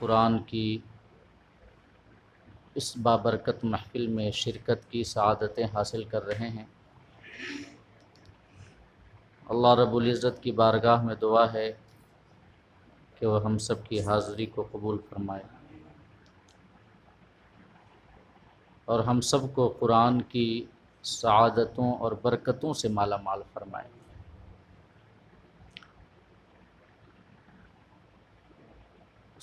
قرآن کی اس بابرکت محفل میں شرکت کی سعادتیں حاصل کر رہے ہیں۔ اللہ رب العزت کی بارگاہ میں دعا ہے کہ وہ ہم سب کی حاضری کو قبول فرمائے اور ہم سب کو قرآن کی سعادتوں اور برکتوں سے مالا مال فرمائے۔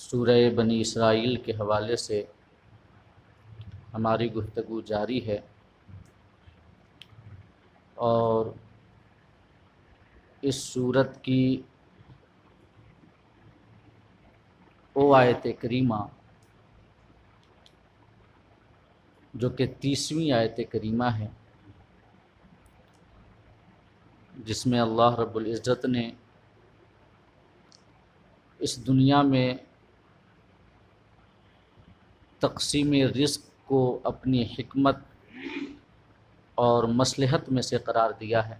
سورہ بنی اسرائیل کے حوالے سے ہماری گفتگو جاری ہے، اور اس سورت کی وہ آیت کریمہ جو کہ 30ویں آیت کریمہ ہے، جس میں اللہ رب العزت نے اس دنیا میں تقسیم رزق کو اپنی حکمت اور مصلحت میں سے قرار دیا ہے۔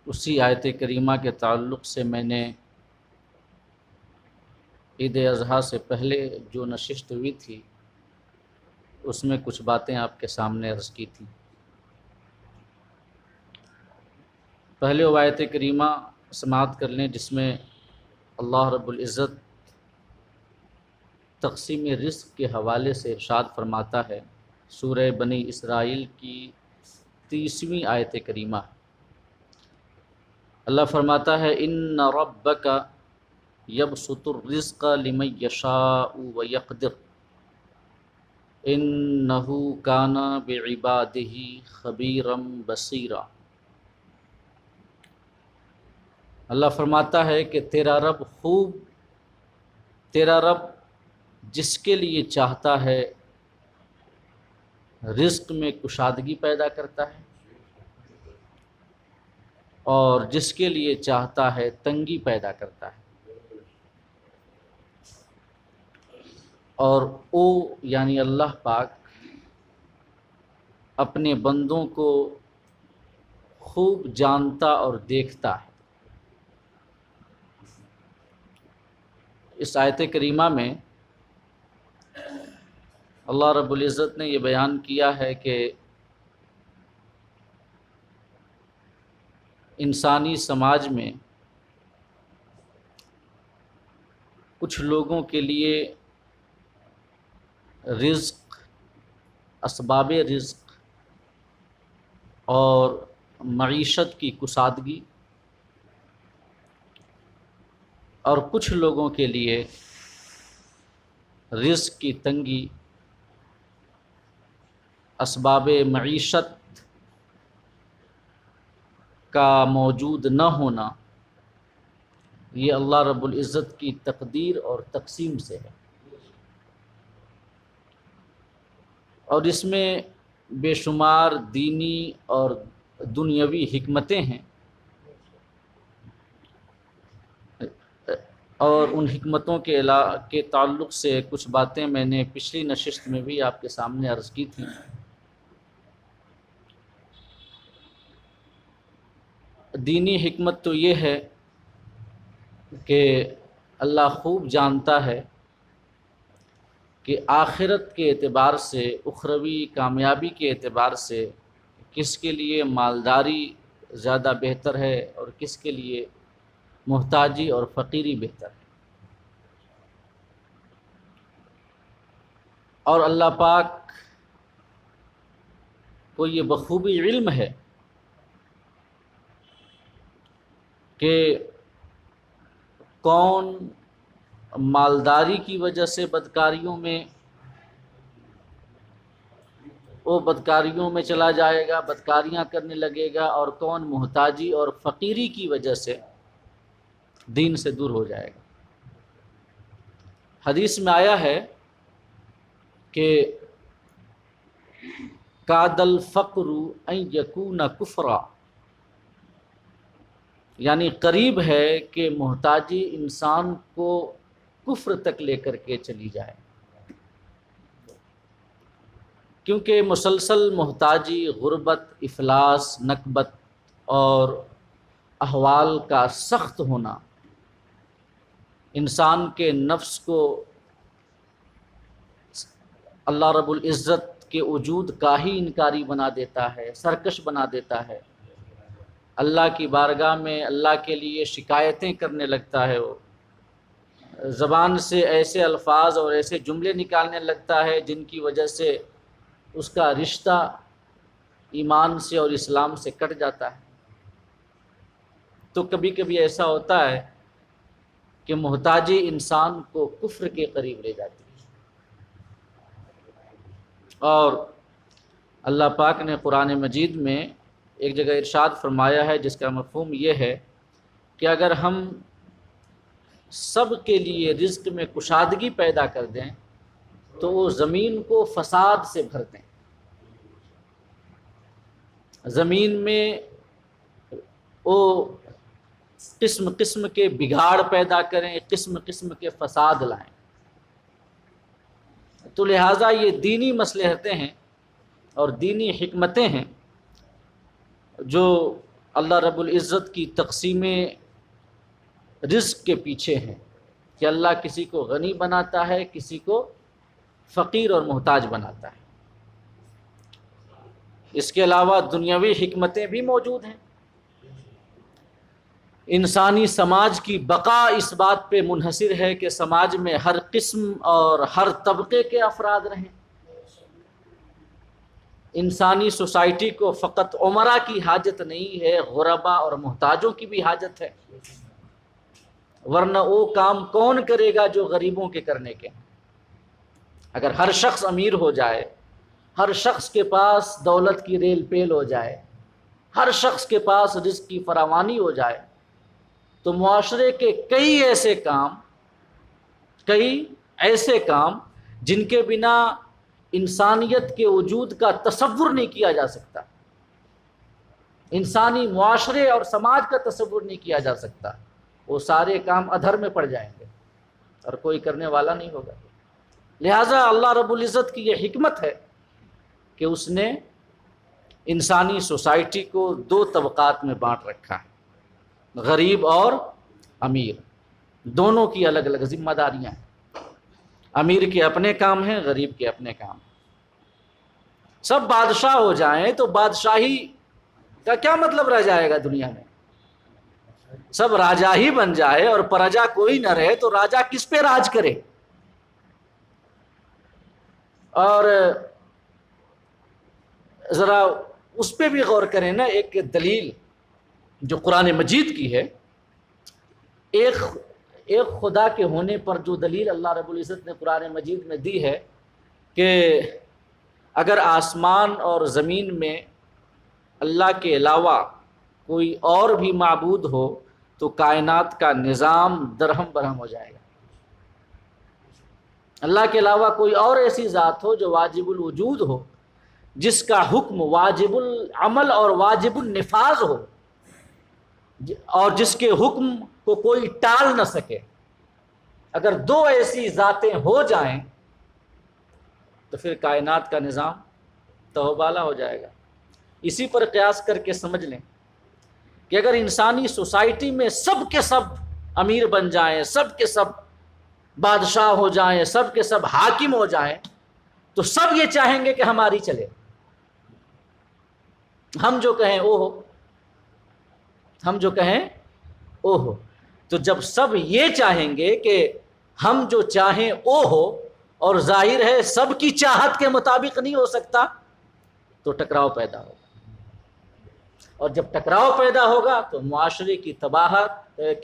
اسی آیت کریمہ کے تعلق سے میں نے عید اضحیٰ سے پہلے جو نشست ہوئی تھی اس میں کچھ باتیں آپ کے سامنے عرض کی تھیں۔ پہلے وہ آیت کریمہ سماعت کر لیں جس میں اللہ رب العزت تقسیم رزق کے حوالے سے ارشاد فرماتا ہے۔ سورہ بنی اسرائیل کی 30ویں آیت کریمہ، اللہ فرماتا ہے ان ربک یبسط الرزق لمن یشاء ویقدر انہ کان بعبادہ خبیرا بصیرا۔ اللہ فرماتا ہے کہ تیرا رب جس کے لیے چاہتا ہے رزق میں کشادگی پیدا کرتا ہے، اور جس کے لیے چاہتا ہے تنگی پیدا کرتا ہے، اور او یعنی اللہ پاک اپنے بندوں کو خوب جانتا اور دیکھتا ہے۔ اس آیت کریمہ میں اللہ رب العزت نے یہ بیان کیا ہے کہ انسانی سماج میں کچھ لوگوں کے لیے رزق، اسباب رزق اور معیشت کی کسادگی، اور کچھ لوگوں کے لیے رزق کی تنگی، اسباب معیشت کا موجود نہ ہونا، یہ اللہ رب العزت کی تقدیر اور تقسیم سے ہے، اور اس میں بے شمار دینی اور دنیاوی حکمتیں ہیں، اور ان حکمتوں کے تعلق سے کچھ باتیں میں نے پچھلی نشست میں بھی آپ کے سامنے عرض کی تھیں۔ دینی حکمت تو یہ ہے کہ اللہ خوب جانتا ہے کہ آخرت کے اعتبار سے، اخروی کامیابی کے اعتبار سے کس کے لیے مالداری زیادہ بہتر ہے اور کس کے لیے محتاجی اور فقیری بہتر ہے، اور اللہ پاک کو یہ بخوبی علم ہے کہ کون مالداری کی وجہ سے بدکاریوں میں چلا جائے گا، بدکاریاں کرنے لگے گا، اور کون محتاجی اور فقیری کی وجہ سے دین سے دور ہو جائے گا۔ حدیث میں آیا ہے کہ کاد الفقر ان یکون کفرا، یعنی قریب ہے کہ محتاجی انسان کو کفر تک لے کر کے چلی جائے، کیونکہ مسلسل محتاجی، غربت، افلاس، نکبت اور احوال کا سخت ہونا انسان کے نفس کو اللہ رب العزت کے وجود کا ہی انکاری بنا دیتا ہے، سرکش بنا دیتا ہے، اللہ کی بارگاہ میں اللہ کے لیے شکایتیں کرنے لگتا ہے، وہ زبان سے ایسے الفاظ اور ایسے جملے نکالنے لگتا ہے جن کی وجہ سے اس کا رشتہ ایمان سے اور اسلام سے کٹ جاتا ہے۔ تو کبھی کبھی ایسا ہوتا ہے کہ محتاجی انسان کو کفر کے قریب لے جاتی ہے، اور اللہ پاک نے قرآن مجید میں ایک جگہ ارشاد فرمایا ہے جس کا مفہوم یہ ہے کہ اگر ہم سب کے لیے رزق میں کشادگی پیدا کر دیں تو وہ زمین کو فساد سے بھر دیں، زمین میں وہ قسم قسم کے بگاڑ پیدا کریں، قسم قسم کے فساد لائیں۔ تو لہٰذا یہ دینی مصلحتیں ہیں اور دینی حکمتیں ہیں جو اللہ رب العزت کی تقسیم رزق کے پیچھے ہیں، کہ اللہ کسی کو غنی بناتا ہے، کسی کو فقیر اور محتاج بناتا ہے۔ اس کے علاوہ دنیاوی حکمتیں بھی موجود ہیں۔ انسانی سماج کی بقا اس بات پہ منحصر ہے کہ سماج میں ہر قسم اور ہر طبقے کے افراد رہیں۔ انسانی سوسائٹی کو فقط عمرا کی حاجت نہیں ہے، غربا اور محتاجوں کی بھی حاجت ہے، ورنہ وہ کام کون کرے گا جو غریبوں کے کرنے کے ہیں۔ اگر ہر شخص امیر ہو جائے، ہر شخص کے پاس دولت کی ریل پیل ہو جائے، ہر شخص کے پاس رزق کی فراوانی ہو جائے، تو معاشرے کے کئی ایسے کام جن کے بنا انسانیت کے وجود کا تصور نہیں کیا جا سکتا، انسانی معاشرے اور سماج کا تصور نہیں کیا جا سکتا، وہ سارے کام ادھر میں پڑ جائیں گے اور کوئی کرنے والا نہیں ہوگا۔ لہٰذا اللہ رب العزت کی یہ حکمت ہے کہ اس نے انسانی سوسائٹی کو دو طبقات میں بانٹ رکھا ہے، غریب اور امیر، دونوں کی الگ الگ ذمہ داریاں ہیں۔ امیر کے اپنے کام ہیں، غریب کے اپنے کام ہیں۔ سب بادشاہ ہو جائیں تو بادشاہی کا کیا مطلب رہ جائے گا دنیا میں؟ سب راجا ہی بن جائے اور پرجا کوئی نہ رہے تو راجا کس پہ راج کرے؟ اور ذرا اس پہ بھی غور کریں نا، ایک دلیل جو قرآن مجید کی ہے، ایک خدا کے ہونے پر جو دلیل اللہ رب العزت نے قرآن مجید میں دی ہے کہ اگر آسمان اور زمین میں اللہ کے علاوہ کوئی اور بھی معبود ہو تو کائنات کا نظام درہم برہم ہو جائے گا۔ اللہ کے علاوہ کوئی اور ایسی ذات ہو جو واجب الوجود ہو، جس کا حکم واجب العمل اور واجب النفاذ ہو، اور جس کے حکم کو کوئی ٹال نہ سکے، اگر دو ایسی ذاتیں ہو جائیں تو پھر کائنات کا نظام تہوبالا ہو جائے گا۔ اسی پر قیاس کر کے سمجھ لیں کہ اگر انسانی سوسائٹی میں سب کے سب امیر بن جائیں، سب کے سب بادشاہ ہو جائیں، سب کے سب حاکم ہو جائیں، تو سب یہ چاہیں گے کہ ہماری چلے، ہم جو کہیں وہ ہو، ہم جو کہیں وہ ہو۔ تو جب سب یہ چاہیں گے کہ ہم جو چاہیں وہ ہو، اور ظاہر ہے سب کی چاہت کے مطابق نہیں ہو سکتا، تو ٹکراؤ پیدا ہوگا، اور جب ٹکراؤ پیدا ہوگا تو معاشرے کی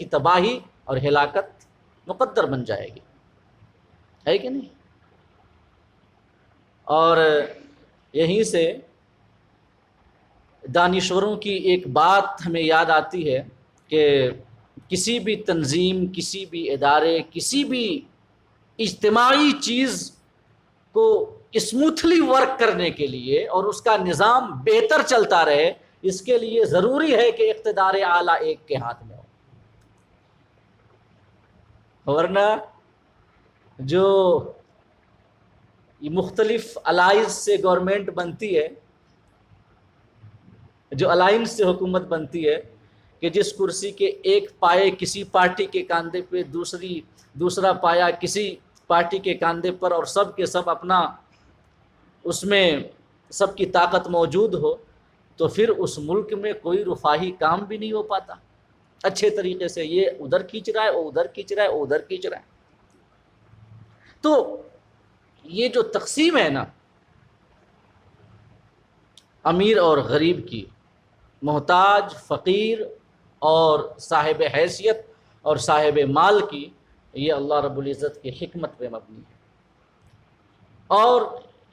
تباہی اور ہلاکت مقدر بن جائے گی، ہے کہ نہیں؟ اور یہیں سے دانشوروں کی ایک بات ہمیں یاد آتی ہے کہ کسی بھی تنظیم، کسی بھی ادارے، کسی بھی اجتماعی چیز کو اسموتھلی ورک کرنے کے لیے اور اس کا نظام بہتر چلتا رہے، اس کے لیے ضروری ہے کہ اقتدار اعلیٰ ایک کے ہاتھ میں ہو، ورنہ جو مختلف الائنس سے گورنمنٹ بنتی ہے، جو الائنس سے حکومت بنتی ہے، کہ جس کرسی کے ایک پائے کسی پارٹی کے کاندھے پہ، دوسرا پایا کسی پارٹی کے کاندھے پر، اور سب کے سب اپنا اس میں سب کی طاقت موجود ہو، تو پھر اس ملک میں کوئی رفاہی کام بھی نہیں ہو پاتا اچھے طریقے سے۔ یہ ادھر کھینچ رہا ہے، وہ ادھر کھینچ رہا ہے، وہ ادھر کھینچ رہا ہے۔ تو یہ جو تقسیم ہے نا امیر اور غریب کی، محتاج، فقیر اور صاحب حیثیت اور صاحب مال کی، یہ اللہ رب العزت کی حکمت پہ مبنی ہے، اور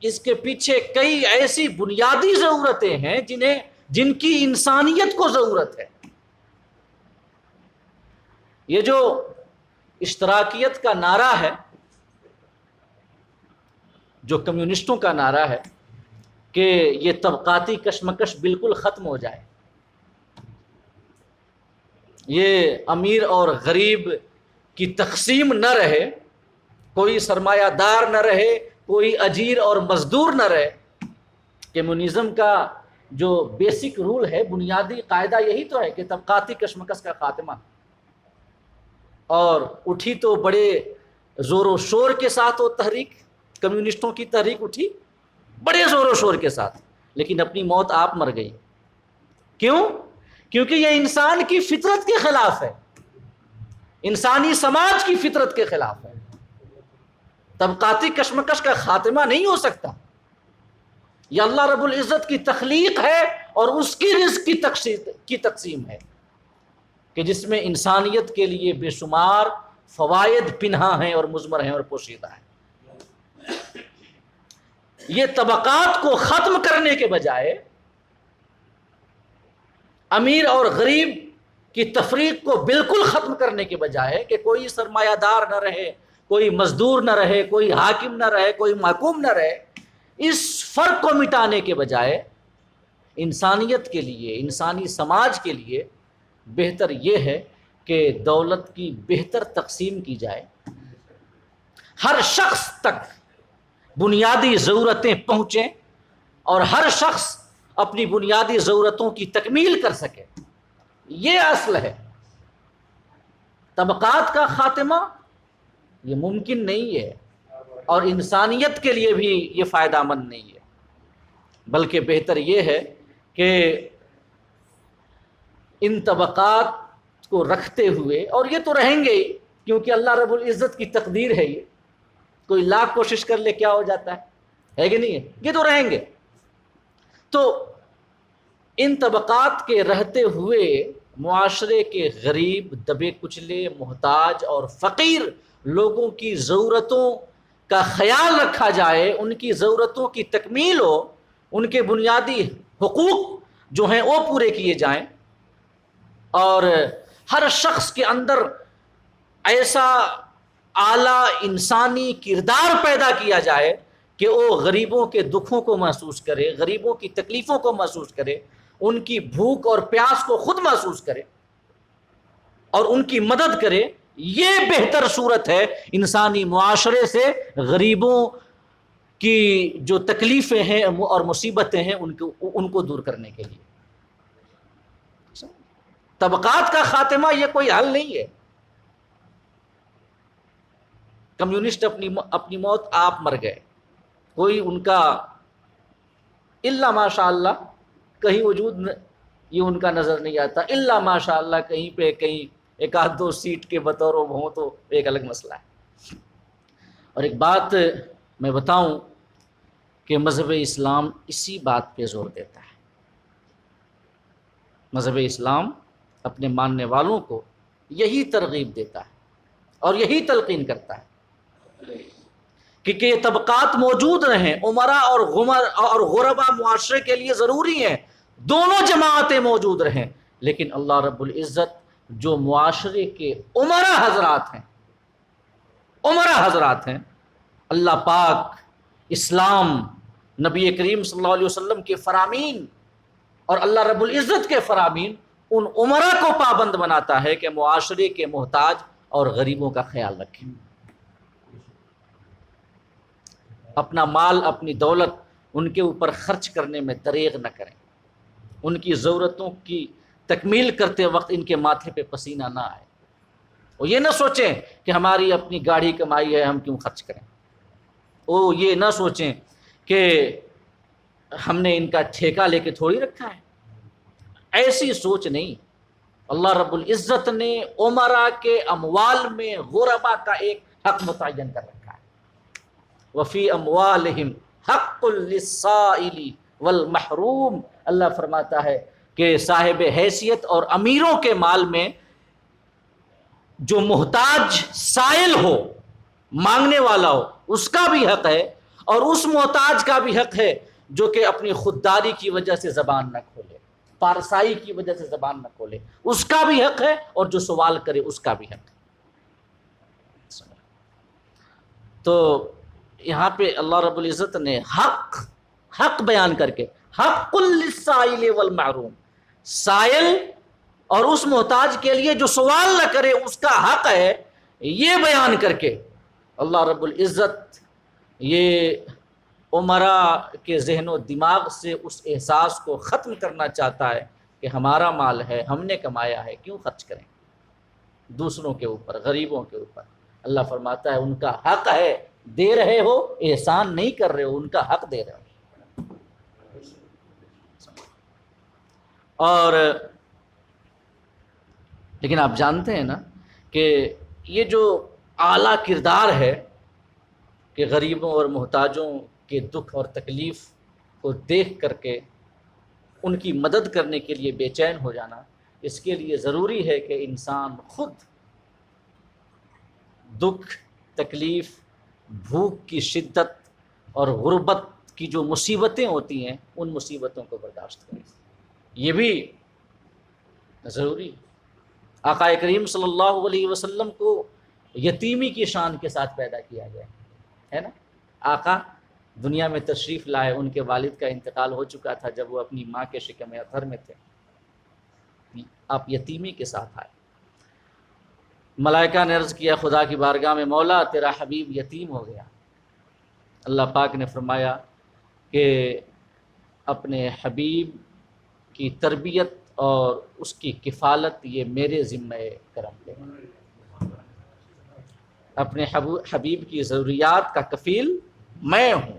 اس کے پیچھے کئی ایسی بنیادی ضرورتیں ہیں جن کی انسانیت کو ضرورت ہے۔ یہ جو اشتراکیت کا نعرہ ہے، جو کمیونسٹوں کا نعرہ ہے کہ یہ طبقاتی کشمکش بالکل ختم ہو جائے، یہ امیر اور غریب کی تقسیم نہ رہے، کوئی سرمایہ دار نہ رہے، کوئی اجیر اور مزدور نہ رہے۔ کمیونزم کا جو بیسک رول ہے، بنیادی قاعدہ یہی تو ہے کہ طبقاتی کشمکش کا خاتمہ، اور اٹھی تو بڑے زور و شور کے ساتھ وہ تحریک، کمیونسٹوں کی تحریک اٹھی بڑے زور و شور کے ساتھ، لیکن اپنی موت آپ مر گئی۔ کیوں؟ کیونکہ یہ انسان کی فطرت کے خلاف ہے، انسانی سماج کی فطرت کے خلاف ہے۔ طبقاتی کشمکش کا خاتمہ نہیں ہو سکتا، یہ اللہ رب العزت کی تخلیق ہے اور اس کی رزق کی تقسیم ہے کہ جس میں انسانیت کے لیے بے شمار فوائد پنہاں ہیں اور مضمر ہیں اور پوشیدہ ہیں۔ یہ طبقات کو ختم کرنے کے بجائے، امیر اور غریب کی تفریق کو بالکل ختم کرنے کے بجائے کہ کوئی سرمایہ دار نہ رہے، کوئی مزدور نہ رہے، کوئی حاکم نہ رہے، کوئی محکوم نہ رہے، اس فرق کو مٹانے کے بجائے انسانیت کے لیے، انسانی سماج کے لیے بہتر یہ ہے کہ دولت کی بہتر تقسیم کی جائے، ہر شخص تک بنیادی ضرورتیں پہنچیں اور ہر شخص اپنی بنیادی ضرورتوں کی تکمیل کر سکے۔ یہ اصل ہے۔ طبقات کا خاتمہ یہ ممکن نہیں ہے، اور انسانیت کے لیے بھی یہ فائدہ مند نہیں ہے، بلکہ بہتر یہ ہے کہ ان طبقات کو رکھتے ہوئے، اور یہ تو رہیں گے ہی کیونکہ اللہ رب العزت کی تقدیر ہے، یہ کوئی لاکھ کوشش کر لے کیا ہو جاتا ہے کہ نہیں ہے، یہ تو رہیں گے۔ تو ان طبقات کے رہتے ہوئے معاشرے کے غریب، دبے کچلے، محتاج اور فقیر لوگوں کی ضرورتوں کا خیال رکھا جائے، ان کی ضرورتوں کی تکمیل ہو، ان کے بنیادی حقوق جو ہیں وہ پورے کیے جائیں، اور ہر شخص کے اندر ایسا اعلیٰ انسانی کردار پیدا کیا جائے کہ وہ غریبوں کے دکھوں کو محسوس کرے، غریبوں کی تکلیفوں کو محسوس کرے، ان کی بھوک اور پیاس کو خود محسوس کرے اور ان کی مدد کرے۔ یہ بہتر صورت ہے انسانی معاشرے سے غریبوں کی جو تکلیفیں ہیں اور مصیبتیں ہیں ان کو دور کرنے کے لیے۔ طبقات کا خاتمہ یہ کوئی حل نہیں ہے۔ کمیونسٹ اپنی موت آپ مر گئے، کوئی ان کا الا ماشاء اللہ کہیں وجود یہ ان کا نظر نہیں آتا، الا ماشاء اللہ کہیں پہ کہیں ایک آدھ دو سیٹ کے بطور ہوں تو ایک الگ مسئلہ ہے۔ اور ایک بات میں بتاؤں کہ مذہب اسلام اسی بات پہ زور دیتا ہے۔ مذہب اسلام اپنے ماننے والوں کو یہی ترغیب دیتا ہے اور یہی تلقین کرتا ہے کہ یہ طبقات موجود رہیں، امراء اور غربا معاشرے کے لیے ضروری ہیں، دونوں جماعتیں موجود رہیں، لیکن اللہ رب العزت جو معاشرے کے امراء حضرات ہیں، اللہ پاک، اسلام، نبی کریم صلی اللہ علیہ وسلم کے فرامین اور اللہ رب العزت کے فرامین ان امراء کو پابند بناتا ہے کہ معاشرے کے محتاج اور غریبوں کا خیال رکھیں، اپنا مال، اپنی دولت ان کے اوپر خرچ کرنے میں دریغ نہ کریں، ان کی ضرورتوں کی تکمیل کرتے وقت ان کے ماتھے پہ پسینہ نہ آئے، وہ یہ نہ سوچیں کہ ہماری اپنی گاڑی کمائی ہے ہم کیوں خرچ کریں، وہ یہ نہ سوچیں کہ ہم نے ان کا ٹھیکہ لے کے تھوڑی رکھا ہے، ایسی سوچ نہیں۔ اللہ رب العزت نے عمرا کے اموال میں غربا کا ایک حق متعین کر رکھا ہے، وفی اموالہم حق للسائل والمحروم، اللہ فرماتا ہے کہ صاحب حیثیت اور امیروں کے مال میں جو محتاج سائل ہو، مانگنے والا ہو، اس کا بھی حق ہے، اور اس محتاج کا بھی حق ہے جو کہ اپنی خودداری کی وجہ سے زبان نہ کھولے، پارسائی کی وجہ سے زبان نہ کھولے، اس کا بھی حق ہے، اور جو سوال کرے اس کا بھی حق ہے۔ تو یہاں پہ اللہ رب العزت نے حق بیان کر کے، حق للسائل والمحروم، سائل اور اس محتاج کے لیے جو سوال نہ کرے اس کا حق ہے، یہ بیان کر کے اللہ رب العزت یہ عمرا کے ذہن و دماغ سے اس احساس کو ختم کرنا چاہتا ہے کہ ہمارا مال ہے، ہم نے کمایا ہے، کیوں خرچ کریں دوسروں کے اوپر، غریبوں کے اوپر۔ اللہ فرماتا ہے ان کا حق ہے، دے رہے ہو، احسان نہیں کر رہے ہو، ان کا حق دے رہے ہو۔ اور لیکن آپ جانتے ہیں نا کہ یہ جو اعلیٰ کردار ہے کہ غریبوں اور محتاجوں کے دکھ اور تکلیف کو دیکھ کر کے ان کی مدد کرنے کے لیے بے چین ہو جانا، اس کے لیے ضروری ہے کہ انسان خود دکھ، تکلیف، بھوک کی شدت اور غربت کی جو مصیبتیں ہوتی ہیں ان مصیبتوں کو برداشت کرے، یہ بھی ضروری ہے۔ آقا کریم صلی اللہ علیہ وسلم کو یتیمی کی شان کے ساتھ پیدا کیا گیا ہے نا۔ آقا دنیا میں تشریف لائے، ان کے والد کا انتقال ہو چکا تھا جب وہ اپنی ماں کے شکم اطہر میں تھے، آپ یتیمی کے ساتھ آئے۔ ملائکہ نے عرض کیا خدا کی بارگاہ میں، مولا تیرا حبیب یتیم ہو گیا۔ اللہ پاک نے فرمایا کہ اپنے حبیب کی تربیت اور اس کی کفالت یہ میرے ذمہ کرم ہے، اپنے حبیب کی ضروریات کا کفیل میں ہوں۔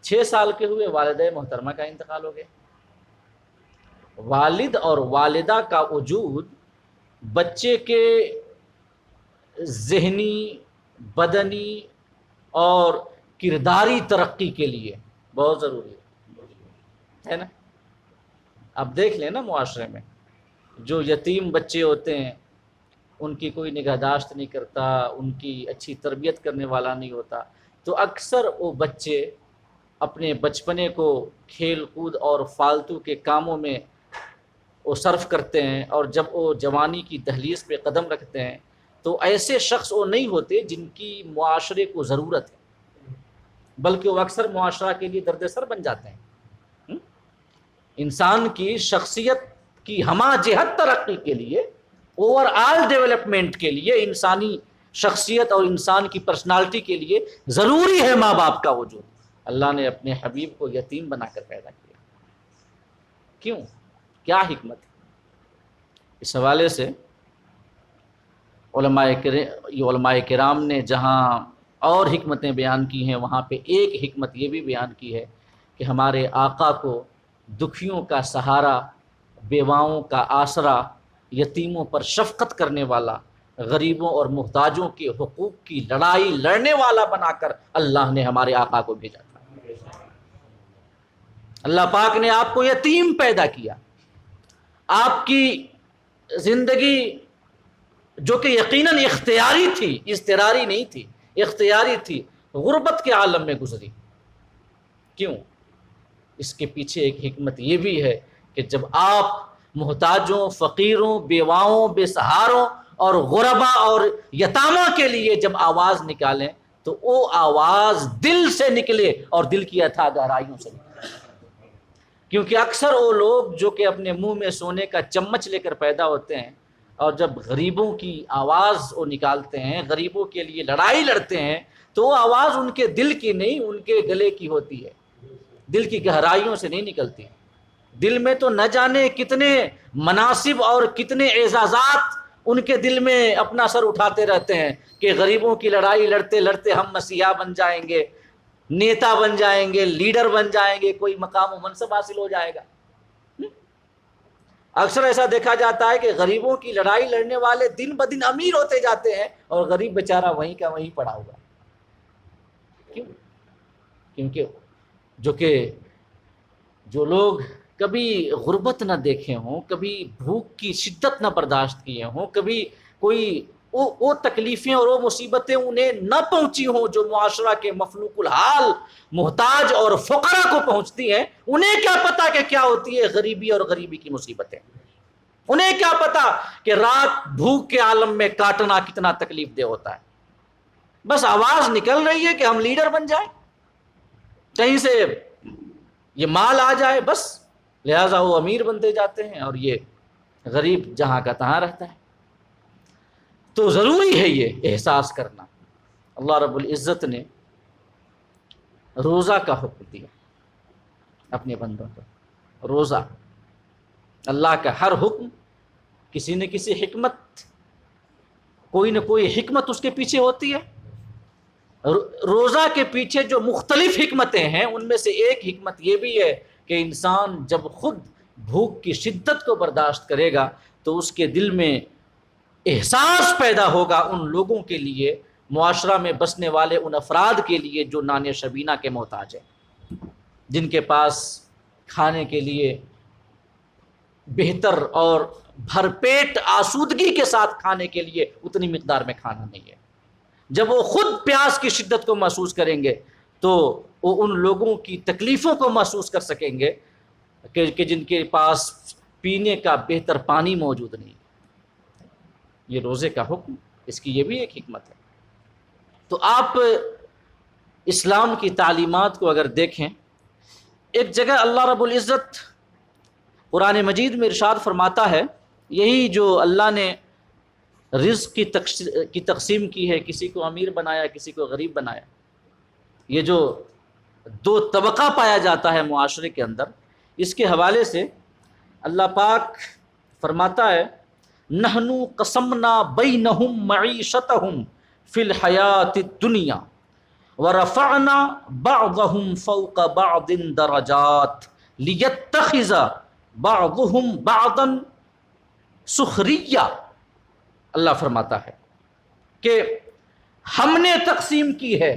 6 سال کے ہوئے والدہ محترمہ کا انتقال ہو گیا۔ والد اور والدہ کا وجود بچے کے ذہنی، بدنی اور کرداری ترقی کے لیے بہت ضروری ہے نا۔ آپ دیکھ لیں نا معاشرے میں جو یتیم بچے ہوتے ہیں ان کی کوئی نگہداشت نہیں کرتا، ان کی اچھی تربیت کرنے والا نہیں ہوتا، تو اکثر وہ بچے اپنے بچپنے کو کھیل کود اور فالتو کے کاموں میں وہ صرف کرتے ہیں، اور جب وہ جوانی کی دہلیز پہ قدم رکھتے ہیں تو ایسے شخص وہ نہیں ہوتے جن کی معاشرے کو ضرورت ہے، بلکہ وہ اکثر معاشرہ کے لیے درد سر بن جاتے ہیں۔ انسان کی شخصیت کی ہمہ جہت ترقی کے لیے، اوور آل ڈیولپمنٹ کے لیے، انسانی شخصیت اور انسان کی پرسنالٹی کے لیے ضروری ہے ماں باپ کا وجود۔ اللہ نے اپنے حبیب کو یتیم بنا کر پیدا کیا، کیوں؟ کیا حکمت ہے؟ اس حوالے سے علماء کرام نے جہاں اور حکمتیں بیان کی ہیں، وہاں پہ ایک حکمت یہ بھی بیان کی ہے کہ ہمارے آقا کو دکھیوں کا سہارا، بیواؤں کا آسرا، یتیموں پر شفقت کرنے والا، غریبوں اور محتاجوں کے حقوق کی لڑائی لڑنے والا بنا کر اللہ نے ہمارے آقا کو بھیجا تھا۔ اللہ پاک نے آپ کو یتیم پیدا کیا، آپ کی زندگی جو کہ یقیناً اختیاری تھی، اضطراری نہیں تھی، اختیاری تھی، غربت کے عالم میں گزری۔ کیوں؟ اس کے پیچھے ایک حکمت یہ بھی ہے کہ جب آپ محتاجوں، فقیروں، بیواؤں، بے سہاروں اور غربا اور یتاموں کے لیے جب آواز نکالیں تو وہ آواز دل سے نکلے اور دل کی اتھاہ گہرائیوں سے نکلے، کیونکہ اکثر وہ لوگ جو کہ اپنے منہ میں سونے کا چمچ لے کر پیدا ہوتے ہیں اور جب غریبوں کی آواز وہ نکالتے ہیں، غریبوں کے لیے لڑائی لڑتے ہیں، تو وہ آواز ان کے دل کی نہیں، ان کے گلے کی ہوتی ہے، دل کی گہرائیوں سے نہیں نکلتی۔ دل میں تو نہ جانے کتنے مناصب اور کتنے اعزازات ان کے دل میں اپنا سر اٹھاتے رہتے ہیں کہ غریبوں کی لڑائی لڑتے لڑتے ہم مسیحا بن جائیں گے، نیتا بن جائیں گے، لیڈر بن جائیں گے، کوئی مقام و منصب حاصل ہو جائے گا۔ اکثر ایسا دیکھا جاتا ہے کہ غریبوں کی لڑائی لڑنے والے دن بدن امیر ہوتے جاتے ہیں اور غریب بیچارہ وہیں کا وہیں پڑا ہوگا۔ کیوں؟ کیونکہ جو لوگ کبھی غربت نہ دیکھے ہوں، کبھی بھوک کی شدت نہ برداشت کیے ہوں، کبھی کوئی وہ تکلیفیں اور وہ مصیبتیں انہیں نہ پہنچی ہوں جو معاشرہ کے مفلوق الحال محتاج اور فقراء کو پہنچتی ہیں، انہیں کیا پتا کہ کیا ہوتی ہے غریبی اور غریبی کی مصیبتیں، انہیں کیا پتا کہ رات بھوک کے عالم میں کاٹنا کتنا تکلیف دہ ہوتا ہے۔ بس آواز نکل رہی ہے کہ ہم لیڈر بن جائیں، کہیں سے یہ مال آ جائے، بس لہٰذا وہ امیر بنتے جاتے ہیں اور یہ غریب جہاں کا تہاں رہتا ہے۔ تو ضروری ہے یہ احساس کرنا۔ اللہ رب العزت نے روزہ کا حکم دیا اپنے بندوں کو۔ روزہ، اللہ کا ہر حکم کسی نہ کسی حکمت، کوئی نہ کوئی حکمت اس کے پیچھے ہوتی ہے۔ روزہ کے پیچھے جو مختلف حکمتیں ہیں ان میں سے ایک حکمت یہ بھی ہے کہ انسان جب خود بھوک کی شدت کو برداشت کرے گا تو اس کے دل میں احساس پیدا ہوگا ان لوگوں کے لیے، معاشرہ میں بسنے والے ان افراد کے لیے جو نان شبینہ کے محتاج ہیں، جن کے پاس کھانے کے لیے بہتر اور بھرپیٹ آسودگی کے ساتھ کھانے کے لیے اتنی مقدار میں کھانا نہیں ہے۔ جب وہ خود پیاس کی شدت کو محسوس کریں گے تو وہ ان لوگوں کی تکلیفوں کو محسوس کر سکیں گے کہ جن کے پاس پینے کا بہتر پانی موجود نہیں۔ یہ روزے کا حکم، اس کی یہ بھی ایک حکمت ہے۔ تو آپ اسلام کی تعلیمات کو اگر دیکھیں، ایک جگہ اللہ رب العزت قرآن مجید میں ارشاد فرماتا ہے، یہی جو اللہ نے رزق کی تقسیم کی ہے، کسی کو امیر بنایا کسی کو غریب بنایا، یہ جو دو طبقہ پایا جاتا ہے معاشرے کے اندر، اس کے حوالے سے اللہ پاک فرماتا ہے نحنو قسمنا بینہم معیشتہم فی الحیات الدنیا ورفعنا بعضہم فوق بعض درجات لیتخذ بعضہم بعضا سخریہ۔ اللہ فرماتا ہے کہ ہم نے تقسیم کی ہے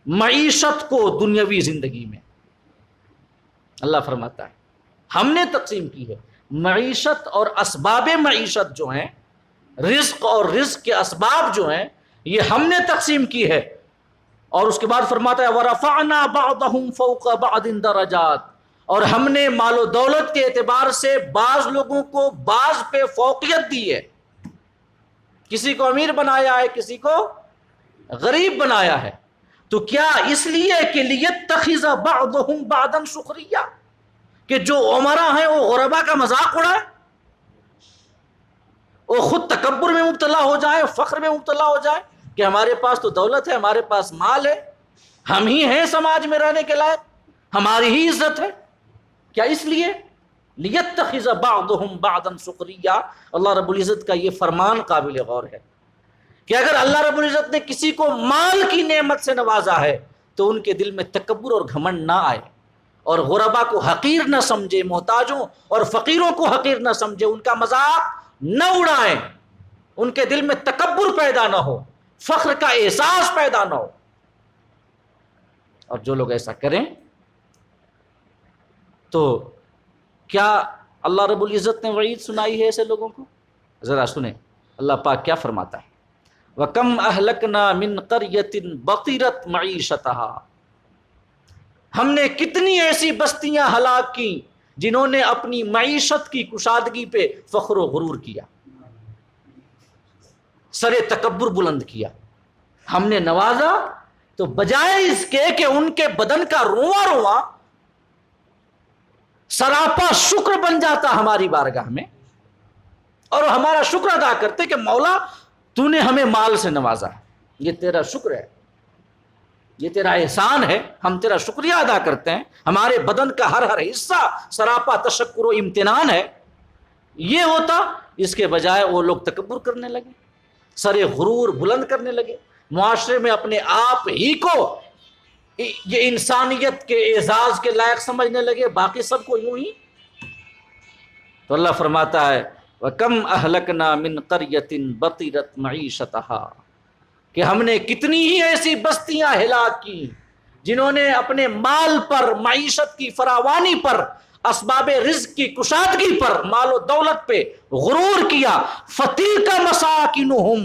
معیشت کو دنیاوی زندگی میں۔ اللہ فرماتا ہے ہم نے تقسیم کی ہے معیشت اور اسباب معیشت جو ہیں، رزق اور رزق کے اسباب جو ہیں، یہ ہم نے تقسیم کی ہے۔ اور اس کے بعد فرماتا ہے وَرَفَعْنَا بَعْضَهُمْ فَوْقَ بَعْضٍ دَرَجَاتٍ، اور ہم نے مال و دولت کے اعتبار سے بعض لوگوں کو بعض پہ فوقیت دی ہے، کسی کو امیر بنایا ہے کسی کو غریب بنایا ہے۔ تو کیا اس لیے کہ لیتخذ بعضهم بعضا سخریہ، کہ جو عمرا ہیں وہ غربا کا مذاق اڑائے، وہ خود تکبر میں مبتلا ہو جائے، فخر میں مبتلا ہو جائے کہ ہمارے پاس تو دولت ہے، ہمارے پاس مال ہے، ہم ہی ہیں سماج میں رہنے کے لائق، ہماری ہی عزت ہے؟ کیا اس لیے لیتخذ بعضهم بعضا سخریہ؟ اللہ رب العزت کا یہ فرمان قابل غور ہے کہ اگر اللہ رب العزت نے کسی کو مال کی نعمت سے نوازا ہے تو ان کے دل میں تکبر اور گھمنڈ نہ آئے، اور غربا کو حقیر نہ سمجھے، محتاجوں اور فقیروں کو حقیر نہ سمجھے، ان کا مذاق نہ اڑائیں، ان کے دل میں تکبر پیدا نہ ہو، فخر کا احساس پیدا نہ ہو۔ اور جو لوگ ایسا کریں تو کیا اللہ رب العزت نے وعید سنائی ہے ایسے لوگوں کو؟ ذرا سنیں اللہ پاک کیا فرماتا ہے۔ وَكَمْ أَهْلَكْنَا مِنْ قَرْيَةٍ بَطِرَتْ مَعِيشَتَهَا، ہم نے کتنی ایسی بستیاں ہلاک کی جنہوں نے اپنی معیشت کی کشادگی پہ فخر و غرور کیا، سر تکبر بلند کیا۔ ہم نے نوازا تو بجائے اس کے کہ ان کے بدن کا رواں رواں سراپا شکر بن جاتا ہماری بارگاہ میں، اور ہمارا شکر ادا کرتے کہ مولا تو نے ہمیں مال سے نوازا، یہ تیرا شکر ہے، یہ تیرا احسان ہے، ہم تیرا شکریہ ادا کرتے ہیں، ہمارے بدن کا ہر ہر حصہ سراپا تشکر و امتنان ہے۔ یہ ہوتا، اس کے بجائے وہ لوگ تکبر کرنے لگے، سر غرور بلند کرنے لگے، معاشرے میں اپنے آپ ہی کو یہ انسانیت کے اعزاز کے لائق سمجھنے لگے، باقی سب کو یوں ہی۔ تو اللہ فرماتا ہے وَكَمْ أَهْلَكْنَا مِنْ قَرْيَةٍ بَطِرَتْ مَعِيشَتَهَا، کہ ہم نے کتنی ہی ایسی بستیاں ہلاک کی جنہوں نے اپنے مال پر، معیشت کی فراوانی پر، اسباب رزق کی کشادگی پر، مال و دولت پہ غرور کیا۔ فَتِلْكَ مَسَاكِنُهُمْ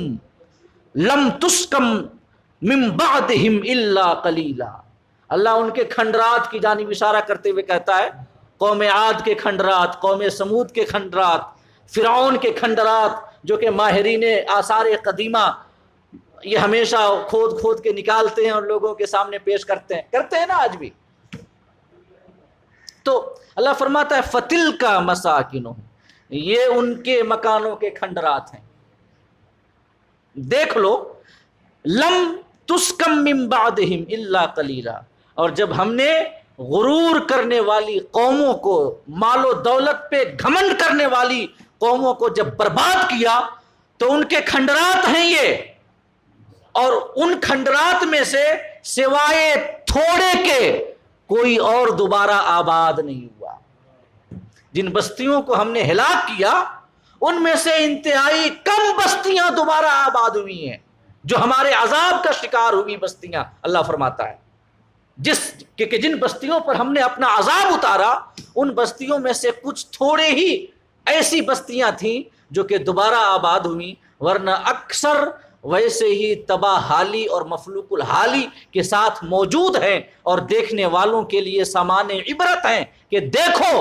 لَمْ تُسْكَنْ مِنْ بَعْدِهِمْ إِلَّا قَلِيلًا۔ اللہ ان کے کھنڈرات کی جانب اشارہ کرتے ہوئے کہتا ہے، قوم عاد کے کھنڈرات، قوم سمود کے کھنڈرات، فرعون کے کھنڈرات، جو کہ ماہرین آثار قدیمہ یہ ہمیشہ کھود کھود کے نکالتے ہیں اور لوگوں کے سامنے پیش کرتے ہیں نا آج بھی۔ تو اللہ فرماتا ہے فَتِلْكَ مَسَاكِنُهُمْ، یہ ان کے مکانوں کے کھنڈرات ہیں، دیکھ لو۔ لَمْ تُسْكَنْ مِنْ بَعْدِهِمْ إِلَّا قَلِيلًا، اور جب ہم نے غرور کرنے والی قوموں کو، مال و دولت پہ گھمنڈ کرنے والی قوموں کو جب برباد کیا تو ان کے کھنڈرات ہیں یہ، اور ان کھنڈرات میں سے سوائے تھوڑے کے کوئی اور دوبارہ آباد نہیں ہوا۔ جن بستیوں کو ہم نے ہلاک کیا ان میں سے انتہائی کم بستیاں دوبارہ آباد ہوئی ہیں، جو ہمارے عذاب کا شکار ہوئی بستیاں۔ اللہ فرماتا ہے کہ جن بستیوں پر ہم نے اپنا عذاب اتارا ان بستیوں میں سے کچھ تھوڑے ہی ایسی بستیاں تھیں جو کہ دوبارہ آباد ہوئیں، ورنہ اکثر ویسے ہی تباہ حالی اور مفلوق الحالی کے ساتھ موجود ہیں، اور دیکھنے والوں کے لیے سامان عبرت ہیں کہ دیکھو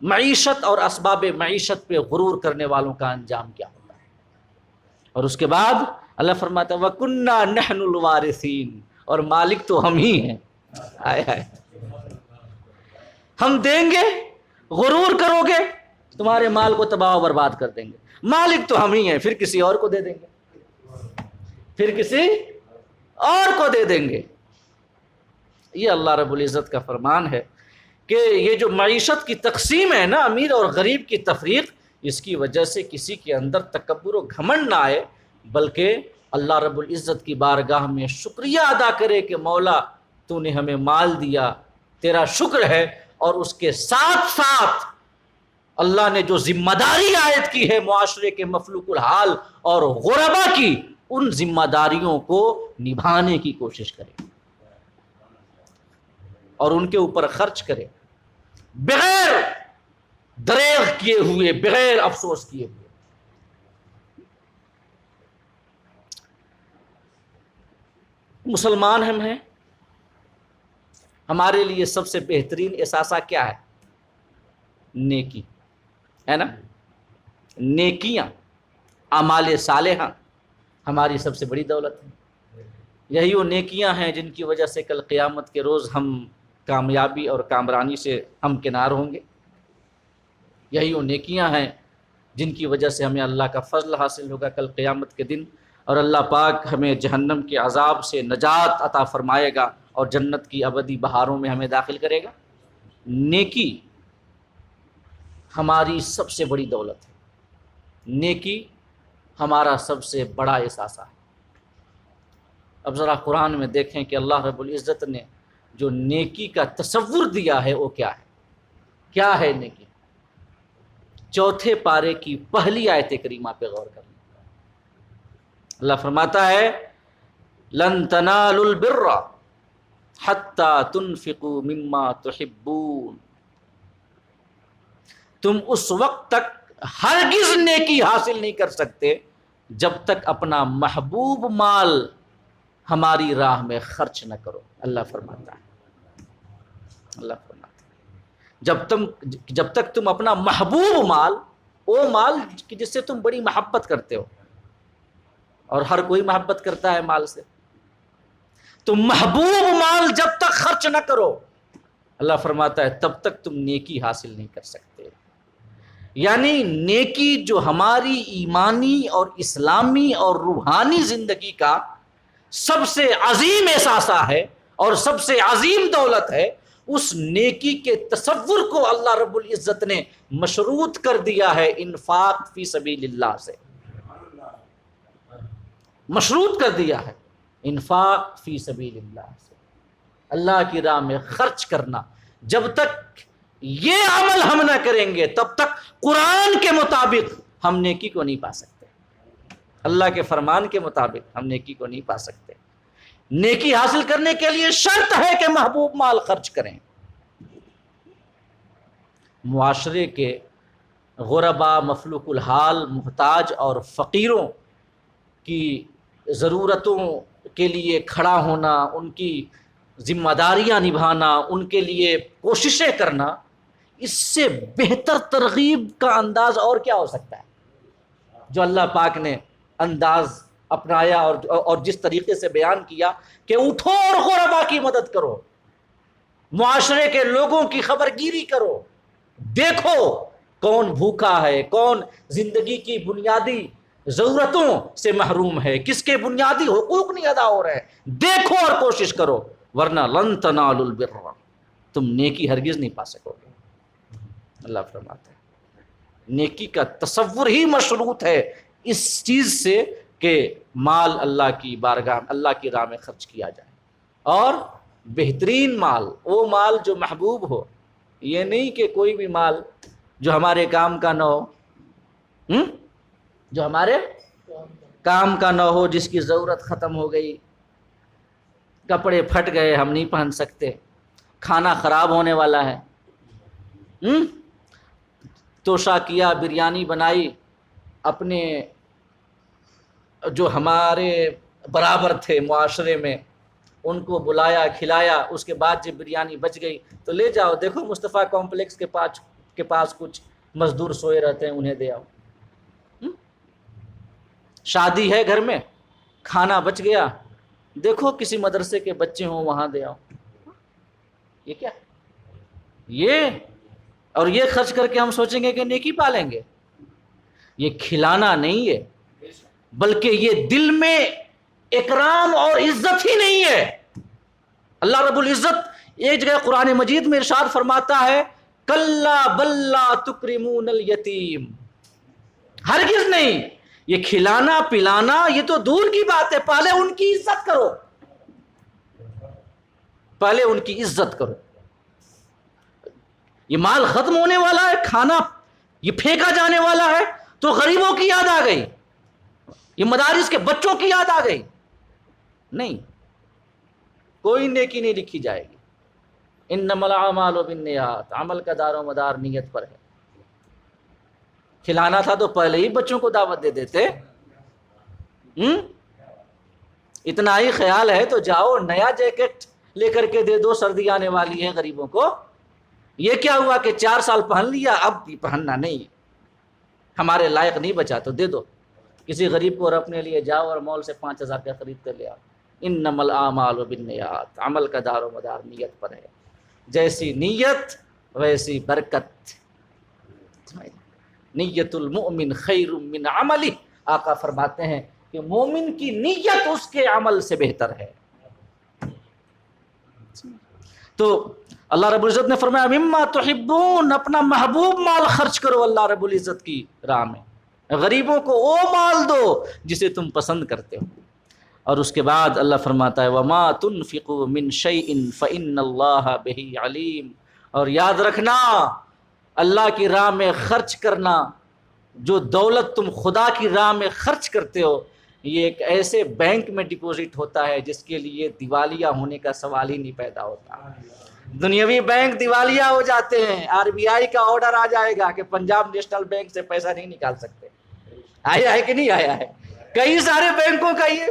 معیشت اور اسباب معیشت پہ غرور کرنے والوں کا انجام کیا ہوتا ہے۔ اور اس کے بعد اللہ فرماتا ہے وَكُنَّا نَحْنُ الْوَارِثِينَ، اور مالک تو ہم ہی ہیں۔ آئے آئے، ہم دیں گے، غرور کرو گے تمہارے مال کو تباہ و برباد کر دیں گے، مالک تو ہم ہی ہیں، پھر کسی اور کو دے دیں گے، پھر کسی اور کو دے دیں گے۔ یہ اللہ رب العزت کا فرمان ہے کہ یہ جو معیشت کی تقسیم ہے نا، امیر اور غریب کی تفریق، اس کی وجہ سے کسی کے اندر تکبر و گھمنڈ نہ آئے، بلکہ اللہ رب العزت کی بارگاہ میں شکریہ ادا کرے کہ مولا تو نے ہمیں مال دیا، تیرا شکر ہے، اور اس کے ساتھ ساتھ اللہ نے جو ذمہ داری عائد کی ہے معاشرے کے مفلوق الحال اور غربا کی، ان ذمہ داریوں کو نبھانے کی کوشش کرے اور ان کے اوپر خرچ کرے، بغیر دریغ کیے ہوئے، بغیر افسوس کیے ہوئے۔ مسلمان ہم ہیں، ہمارے لیے سب سے بہترین اثاثہ کیا ہے؟ نیکی ہے نا، نیکیاں، اعمال صالحہ ہماری سب سے بڑی دولت ہے۔ یہی وہ نیکیاں ہیں جن کی وجہ سے کل قیامت کے روز ہم کامیابی اور کامرانی سے ہمکنار ہوں گے۔ یہی وہ نیکیاں ہیں جن کی وجہ سے ہمیں اللہ کا فضل حاصل ہوگا کل قیامت کے دن، اور اللہ پاک ہمیں جہنم کے عذاب سے نجات عطا فرمائے گا اور جنت کی ابدی بہاروں میں ہمیں داخل کرے گا۔ نیکی ہماری سب سے بڑی دولت ہے، نیکی ہمارا سب سے بڑا اثاثہ ہے۔ اب ذرا قرآن میں دیکھیں کہ اللہ رب العزت نے جو نیکی کا تصور دیا ہے وہ کیا ہے؟ کیا ہے نیکی؟ چوتھے پارے کی پہلی آیت کریمہ پہ غور کریں۔ اللہ فرماتا ہے لن تنالوا البر حتی تنفقوا مما تحبون، تم اس وقت تک ہرگز نیکی حاصل نہیں کر سکتے جب تک اپنا محبوب مال ہماری راہ میں خرچ نہ کرو۔ اللہ فرماتا ہے، اللہ فرماتا ہے جب تک تم اپنا محبوب مال، وہ مال جس سے تم بڑی محبت کرتے ہو، اور ہر کوئی محبت کرتا ہے مال سے، تو محبوب مال جب تک خرچ نہ کرو، اللہ فرماتا ہے تب تک تم نیکی حاصل نہیں کر سکتے۔ یعنی نیکی جو ہماری ایمانی اور اسلامی اور روحانی زندگی کا سب سے عظیم احساسہ ہے اور سب سے عظیم دولت ہے، اس نیکی کے تصور کو اللہ رب العزت نے مشروط کر دیا ہے انفاق فی سبیل اللہ سے، مشروط کر دیا ہے انفاق فی سبیل اللہ سے، اللہ کی راہ میں خرچ کرنا۔ جب تک یہ عمل ہم نہ کریں گے تب تک قرآن کے مطابق ہم نیکی کو نہیں پا سکتے، اللہ کے فرمان کے مطابق ہم نیکی کو نہیں پا سکتے۔ نیکی حاصل کرنے کے لیے شرط ہے کہ محبوب مال خرچ کریں۔ معاشرے کے غربا، مفلوک الحال، محتاج اور فقیروں کی ضرورتوں کے لیے کھڑا ہونا، ان کی ذمہ داریاں نبھانا، ان کے لیے کوششیں کرنا، اس سے بہتر ترغیب کا انداز اور کیا ہو سکتا ہے جو اللہ پاک نے انداز اپنایا اور جس طریقے سے بیان کیا کہ اٹھو اور غربا کی مدد کرو، معاشرے کے لوگوں کی خبر گیری کرو، دیکھو کون بھوکا ہے، کون زندگی کی بنیادی ضرورتوں سے محروم ہے، کس کے بنیادی حقوق نہیں ادا ہو رہے ہیں، دیکھو اور کوشش کرو، ورنہ لن تنالوا البر، تم نیکی ہرگز نہیں پا سکو گے۔ اللہ فرماتا ہے نیکی کا تصور ہی مشروط ہے اس چیز سے کہ مال اللہ کی بارگاہ، اللہ کی راہ میں خرچ کیا جائے، اور بہترین مال وہ مال جو محبوب ہو، یہ نہیں کہ کوئی بھی مال جو ہمارے کام کا نہ ہو، جو ہمارے کام کا نہ ہو، جس کی ضرورت ختم ہو گئی، کپڑے پھٹ گئے ہم نہیں پہن سکتے، کھانا خراب ہونے والا ہے، توشہ کیا، بریانی بنائی، اپنے جو ہمارے برابر تھے معاشرے میں ان کو بلایا کھلایا، اس کے بعد جب بریانی بچ گئی تو لے جاؤ، دیکھو مصطفیٰ کمپلیکس کے پاس کچھ مزدور سوئے رہتے ہیں، انہیں دے آؤ۔ شادی ہے گھر میں، کھانا بچ گیا، دیکھو کسی مدرسے کے بچے ہوں وہاں دے آؤ۔ یہ کیا؟ اور یہ خرچ کر کے ہم سوچیں گے کہ نیکی پالیں گے؟ یہ کھلانا نہیں ہے، بلکہ یہ دل میں اکرام اور عزت ہی نہیں ہے۔ اللہ رب العزت ایک جگہ قرآن مجید میں ارشاد فرماتا ہے کلا بل لا تکرمون الیتیم، ہرگز نہیں، یہ کھلانا پلانا یہ تو دور کی بات ہے، پہلے ان کی عزت کرو، پہلے ان کی عزت کرو۔ یہ مال ختم ہونے والا ہے، کھانا یہ پھینکا جانے والا ہے، تو غریبوں کی یاد آ گئی، یہ مدارس کے بچوں کی یاد آ گئی؟ نہیں، کوئی نیکی نہیں لکھی جائے گی۔ انما الاعمال بالنیات، عمل کا دار و مدار نیت پر ہے۔ کھلانا تھا تو پہلے ہی بچوں کو دعوت دے دیتے، اتنا ہی خیال ہے تو جاؤ نیا جیکٹ لے کر کے دے دو، سردی آنے والی ہے غریبوں کو۔ یہ کیا ہوا کہ 4 سال پہن لیا، اب بھی پہننا نہیں، ہمارے لائق نہیں بچا تو دے دو کسی غریب کو، اور اپنے لیے جاؤ اور مال سے 5,000 کا خرید کر لے آؤ۔ انما الاعمال بالنیات، عمل کا دار و مدار نیت پر ہے، جیسی نیت ویسی برکت۔ نیت المؤمن خیر من عملہ، آقا فرماتے ہیں کہ مومن کی نیت اس کے عمل سے بہتر ہے۔ تو اللہ رب العزت نے فرمایا مما تحبون، اپنا محبوب مال خرچ کرو اللہ رب العزت کی راہ میں، غریبوں کو وہ مال دو جسے تم پسند کرتے ہو۔ اور اس کے بعد اللہ فرماتا ہے وما تنفقوا من شیء فإن اللہ بہ علیم، اور یاد رکھنا اللہ کی راہ میں خرچ کرنا، جو دولت تم خدا کی راہ میں خرچ کرتے ہو، یہ ایک ایسے بینک میں ڈپوزٹ ہوتا ہے جس کے لیے دیوالیہ ہونے کا سوال ہی نہیں پیدا ہوتا۔ دنیاوی بینک دیوالیہ ہو جاتے ہیں، RBI کا آرڈر آ جائے گا کہ پنجاب نیشنل بینک سے پیسہ نہیں نکال سکتے۔ آیا ہے کہ نہیں آیا ہے؟ کئی سارے بینکوں کا یہ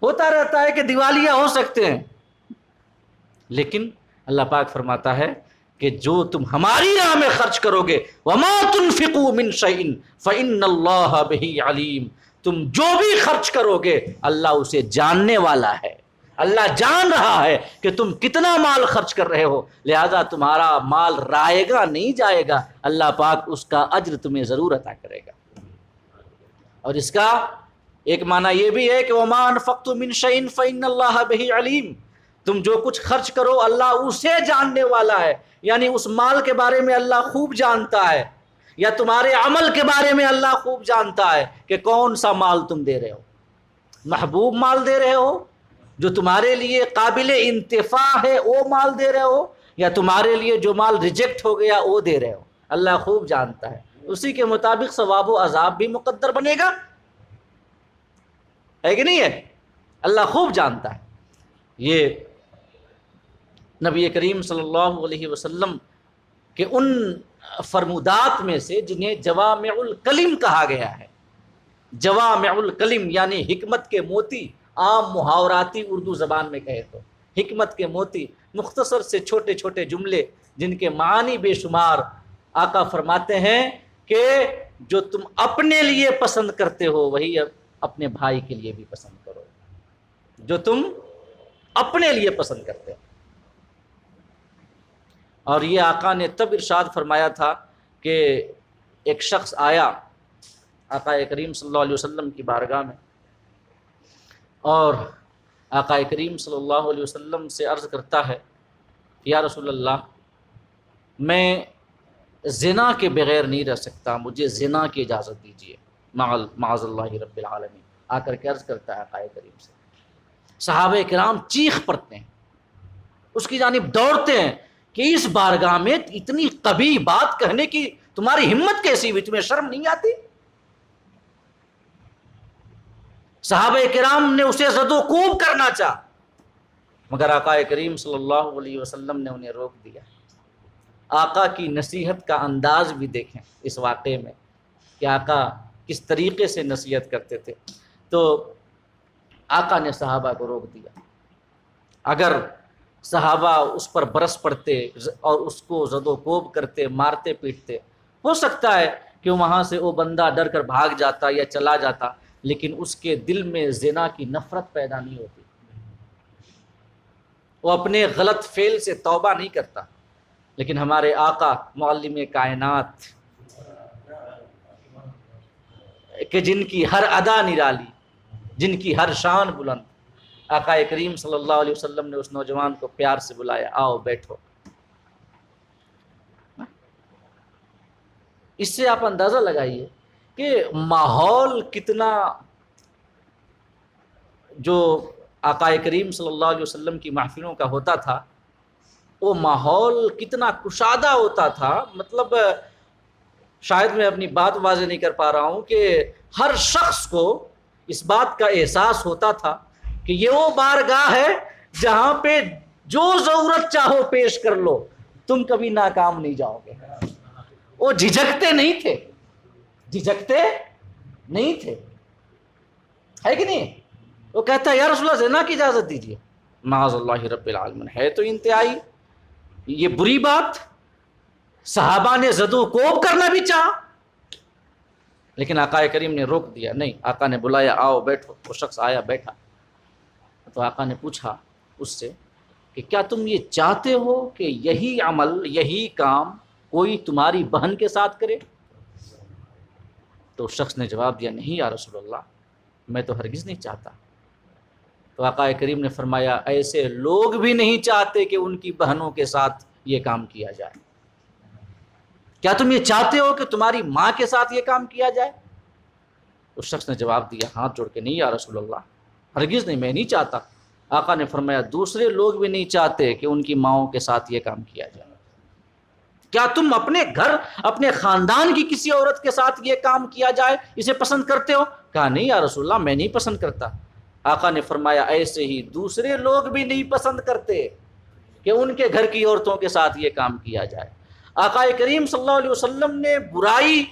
ہوتا رہتا ہے کہ دیوالیہ ہو سکتے ہیں، لیکن اللہ پاک فرماتا ہے کہ جو تم ہماری راہ میں خرچ کرو گے وما تنفقوا من شیء فإن اللہ بہ علیم، تم جو بھی خرچ کرو گے اللہ اسے جاننے والا ہے، اللہ جان رہا ہے کہ تم کتنا مال خرچ کر رہے ہو، لہذا تمہارا مال رائے گا نہیں جائے گا، اللہ پاک اس کا اجر تمہیں ضرور عطا کرے گا۔ اور اس کا ایک معنی یہ بھی ہے کہ وَمَا أَنفَقْتُم مِّن شَيْءٍ فَإِنَّ اللَّهَ بِهِ عَلِيمٌ، تم جو کچھ خرچ کرو اللہ اسے جاننے والا ہے، یعنی اس مال کے بارے میں اللہ خوب جانتا ہے، یا تمہارے عمل کے بارے میں اللہ خوب جانتا ہے کہ کون سا مال تم دے رہے ہو، محبوب مال دے رہے ہو جو تمہارے لیے قابل انتفاع ہے وہ مال دے رہے ہو، یا تمہارے لیے جو مال ریجیکٹ ہو گیا وہ دے رہے ہو، اللہ خوب جانتا ہے، اسی کے مطابق ثواب و عذاب بھی مقدر بنے گا، ہے کہ نہیں ہے؟ اللہ خوب جانتا ہے۔ یہ نبی کریم صلی اللہ علیہ وسلم کے ان فرمودات میں سے جنہیں جوامع الکلم کہا گیا ہے۔ جوامع الکلم یعنی حکمت کے موتی، عام محاوراتی اردو زبان میں کہے تو حکمت کے موتی، مختصر سے چھوٹے چھوٹے جملے جن کے معانی بے شمار۔ آقا فرماتے ہیں کہ جو تم اپنے لیے پسند کرتے ہو وہی اپنے بھائی کے لیے بھی پسند کرو، جو تم اپنے لیے پسند کرتے ہو۔ اور یہ آقا نے تب ارشاد فرمایا تھا کہ ایک شخص آیا آقا کریم صلی اللہ علیہ وسلم کی بارگاہ میں، اور آقا کریم صلی اللہ علیہ وسلم سے عرض کرتا ہے یا رسول اللہ، میں زنا کے بغیر نہیں رہ سکتا، مجھے زنا کی اجازت دیجیے، معاذ اللہ رب العالمین۔ آ کر کے عرض کرتا ہے آقا کریم سے، صحابہ کرام چیخ پڑتے ہیں، اس کی جانب دوڑتے ہیں کہ اس بارگاہ میں اتنی قبیح بات کہنے کی تمہاری ہمت کیسی ہوئی، تمہیں شرم نہیں آتی؟ صحابہ کرام نے اسے زد و کوب کرنا چاہا، مگر آقا کریم صلی اللہ علیہ وسلم نے انہیں روک دیا۔ آقا کی نصیحت کا انداز بھی دیکھیں اس واقعے میں کہ آقا کس طریقے سے نصیحت کرتے تھے۔ تو آقا نے صحابہ کو روک دیا۔ اگر صحابہ اس پر برس پڑتے اور اس کو زد و کوب کرتے، مارتے پیٹتے، ہو سکتا ہے کہ وہاں سے وہ بندہ ڈر کر بھاگ جاتا یا چلا جاتا، لیکن اس کے دل میں زنا کی نفرت پیدا نہیں ہوتی، وہ اپنے غلط فعل سے توبہ نہیں کرتا۔ لیکن ہمارے آقا معلم کائنات کہ جن کی ہر ادا نرالی، جن کی ہر شان بلند، آقا کریم صلی اللہ علیہ وسلم نے اس نوجوان کو پیار سے بلایا، آؤ بیٹھو۔ اس سے آپ اندازہ لگائیے کہ ماحول کتنا، جو آقا کریم صلی اللہ علیہ وسلم کی محفلوں کا ہوتا تھا وہ ماحول کتنا کشادہ ہوتا تھا۔ مطلب شاید میں اپنی بات واضح نہیں کر پا رہا ہوں کہ ہر شخص کو اس بات کا احساس ہوتا تھا کہ یہ وہ بارگاہ ہے جہاں پہ جو ضرورت چاہو پیش کر لو، تم کبھی ناکام نہیں جاؤ گے۔ وہ جھجکتے نہیں تھے، جھجکتے نہیں تھے، ہے کہ نہیں؟ وہ کہتا ہے یا رسول اللہ زنا کی اجازت دیجیے، معاذ اللہ رب العالمین، ہے تو انتہائی یہ بری بات۔ صحابہ نے زد و کوب کرنا بھی چاہا، لیکن آقا کریم نے روک دیا، نہیں۔ آقا نے بلایا، آؤ بیٹھو۔ وہ شخص آیا، بیٹھا، تو آقا نے پوچھا اس سے کہ کیا تم یہ چاہتے ہو کہ یہی عمل، یہی کام کوئی تمہاری بہن کے ساتھ کرے؟ تو اس شخص نے جواب دیا، نہیں یا رسول اللہ، میں تو ہرگز نہیں چاہتا۔ تو آقا کریم نے فرمایا، ایسے لوگ بھی نہیں چاہتے کہ ان کی بہنوں کے ساتھ یہ کام کیا جائے۔ کیا تم یہ چاہتے ہو کہ تمہاری ماں کے ساتھ یہ کام کیا جائے؟ اس شخص نے جواب دیا ہاتھ جوڑ کے، نہیں یا رسول اللہ، ہرگز نہیں، میں نہیں چاہتا۔ آقا نے فرمایا، دوسرے لوگ بھی نہیں چاہتے کہ ان کی ماؤں کے ساتھ یہ کام کیا جائے۔ کیا تم اپنے گھر، اپنے خاندان کی کسی عورت کے ساتھ یہ کام کیا جائے اسے پسند کرتے ہو؟ کہا نہیں یا رسول اللہ، میں نہیں پسند کرتا۔ آقا نے فرمایا، ایسے ہی دوسرے لوگ بھی نہیں پسند کرتے کہ ان کے گھر کی عورتوں کے ساتھ یہ کام کیا جائے۔ آقا کریم صلی اللہ علیہ وسلم نے برائی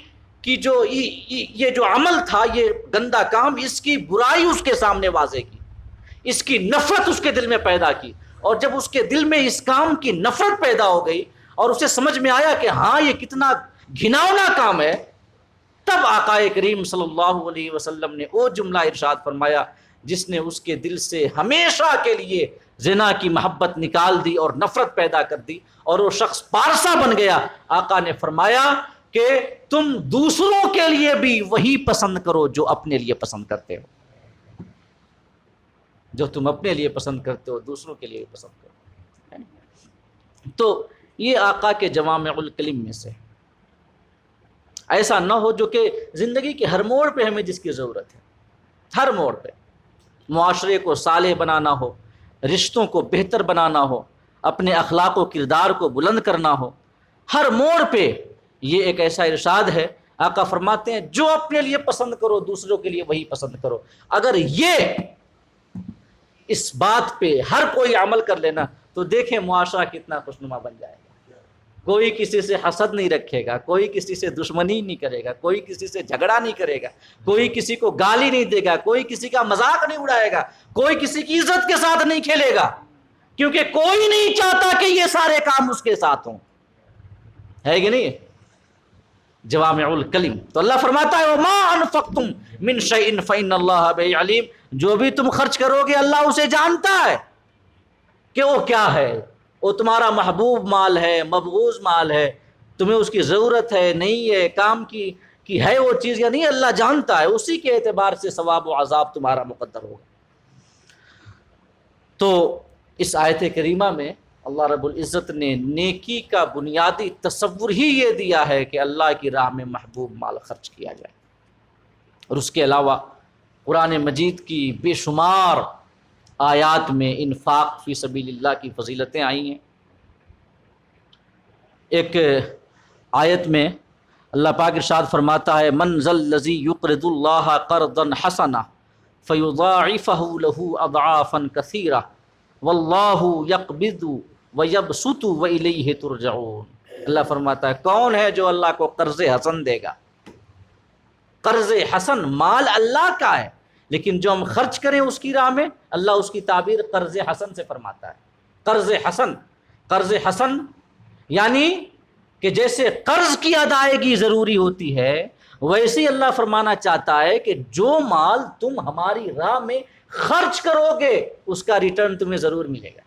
کی جو یہ جو عمل تھا، یہ گندا کام، اس کی برائی اس کے سامنے واضح کی، اس کی نفرت اس کے دل میں پیدا کی، اور جب اس کے دل میں اس کام کی نفرت پیدا ہو گئی اور اسے سمجھ میں آیا کہ ہاں یہ کتنا گھناؤنا کام ہے، تب آقا کریم صلی اللہ علیہ وسلم نے وہ جملہ ارشاد فرمایا جس نے اس کے دل سے ہمیشہ کے لیے زنا کی محبت نکال دی اور نفرت پیدا کر دی، اور وہ شخص پارسا بن گیا۔ آقا نے فرمایا کہ تم دوسروں کے لیے بھی وہی پسند کرو جو اپنے لیے پسند کرتے ہو۔ جو تم اپنے لیے پسند کرتے ہو دوسروں کے لیے بھی پسند کرو۔ تو یہ آقا کے جوامع الکلم میں سے ایسا نہ ہو جو کہ زندگی کے ہر موڑ پہ ہمیں جس کی ضرورت ہے، ہر موڑ پہ معاشرے کو صالح بنانا ہو، رشتوں کو بہتر بنانا ہو، اپنے اخلاق و کردار کو بلند کرنا ہو، ہر موڑ پہ یہ ایک ایسا ارشاد ہے۔ آقا فرماتے ہیں جو اپنے لیے پسند کرو دوسروں کے لیے وہی پسند کرو۔ اگر یہ اس بات پہ ہر کوئی عمل کر لینا تو دیکھیں معاشرہ کتنا خوشنما بن جائے گا۔ کوئی کسی سے حسد نہیں رکھے گا، کوئی کسی سے دشمنی نہیں کرے گا، کوئی کسی سے جھگڑا نہیں کرے گا، کوئی کسی کو گالی نہیں دے گا، کوئی کسی کا مذاق نہیں اڑائے گا، کوئی کسی کی عزت کے ساتھ نہیں کھیلے گا، کیونکہ کوئی نہیں چاہتا کہ یہ سارے کام اس کے ساتھ ہوں، ہے کہ نہیں؟ جوامع الکلم۔ تو اللہ فرماتا ہے وما انفقتم من شیء فإن اللہ بہ علیم، جو بھی تم خرچ کرو گے اللہ اسے جانتا ہے کہ وہ کیا ہے، وہ تمہارا محبوب مال ہے، مبغوض مال ہے، تمہیں اس کی ضرورت ہے نہیں ہے، کام کی ہے وہ چیز یا نہیں، اللہ جانتا ہے، اسی کے اعتبار سے ثواب و عذاب تمہارا مقدر ہوگا۔ تو اس آیت کریمہ میں اللہ رب العزت نے نیکی کا بنیادی تصور ہی یہ دیا ہے کہ اللہ کی راہ میں محبوب مال خرچ کیا جائے، اور اس کے علاوہ قرآن مجید کی بے شمار آیات میں انفاق فی سبیل اللہ کی فضیلتیں آئی ہیں۔ ایک آیت میں اللہ پاک ارشاد فرماتا ہے من ذا الذی یقرض اللہ قرضا حسنا فیضاعفہ لہ اضعافا کثیرہ واللہ یقبض ویبسط والیہ ترجعون۔ اللہ فرماتا ہے کون ہے جو اللہ کو قرض حسن دے گا؟ قرض حسن مال اللہ کا ہے، لیکن جو ہم خرچ کریں اس کی راہ میں اللہ اس کی تعبیر قرض حسن سے فرماتا ہے۔ قرض حسن یعنی کہ جیسے قرض کی ادائیگی ضروری ہوتی ہے، ویسے ہی اللہ فرمانا چاہتا ہے کہ جو مال تم ہماری راہ میں خرچ کرو گے اس کا ریٹرن تمہیں ضرور ملے گا،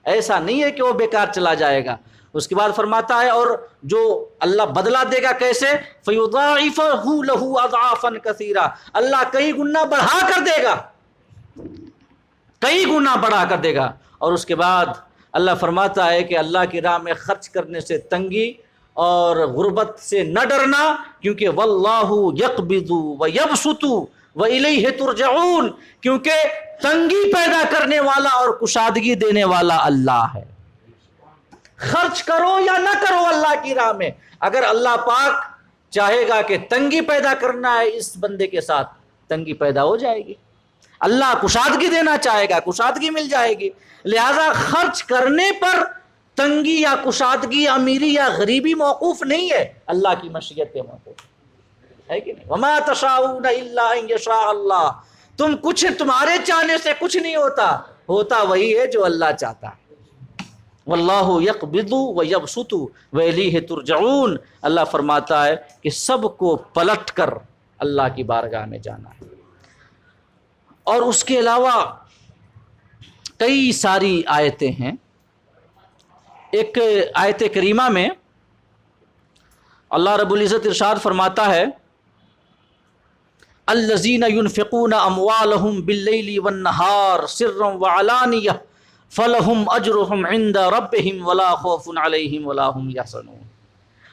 ایسا نہیں ہے کہ وہ بیکار چلا جائے گا۔ اس کے بعد فرماتا ہے اور جو اللہ بدلہ دے گا کیسے؟ فَيُضَاعِفَهُ لَهُ أَضْعَافًا كَثِيرًا، اللہ کئی گنا بڑھا کر دے گا، کئی گنا بڑھا کر دے گا۔ اور اس کے بعد اللہ فرماتا ہے کہ اللہ کی راہ میں خرچ کرنے سے تنگی اور غربت سے نہ ڈرنا، کیونکہ وَاللَّهُ يَقْبِضُ وَيَبْسُطُ وَإِلَيْهِ تُرْجَعُونَ، کیونکہ تنگی پیدا کرنے والا اور کشادگی دینے والا اللہ ہے۔ خرچ کرو یا نہ کرو اللہ کی راہ میں، اگر اللہ پاک چاہے گا کہ تنگی پیدا کرنا ہے اس بندے کے ساتھ، تنگی پیدا ہو جائے گی۔ اللہ کشادگی دینا چاہے گا، کشادگی مل جائے گی۔ لہذا خرچ کرنے پر تنگی یا کشادگی، امیری یا غریبی موقوف نہیں ہے، اللہ کی مشیت پہ موقوف ہے کہ نہیں؟ وما تشاءون الا ان یشاء اللہ، تمہارے چاہنے سے کچھ نہیں ہوتا وہی ہے جو اللہ چاہتا ہے۔ واللہ یقبض ویبسط والیہ ترجعون، اللہ فرماتا ہے کہ سب کو پلٹ کر اللہ کی بارگاہ میں جانا ہے۔ اور اس کے علاوہ کئی ساری آیتیں ہیں۔ ایک آیت کریمہ میں اللہ رب العزت ارشاد فرماتا ہے الذین ينفقون اموالهم باللیل والنہار سرا وعلانیہ فلہم اجرہم عند ربہم ولا خوف علیہم ولا ہم یحزنون،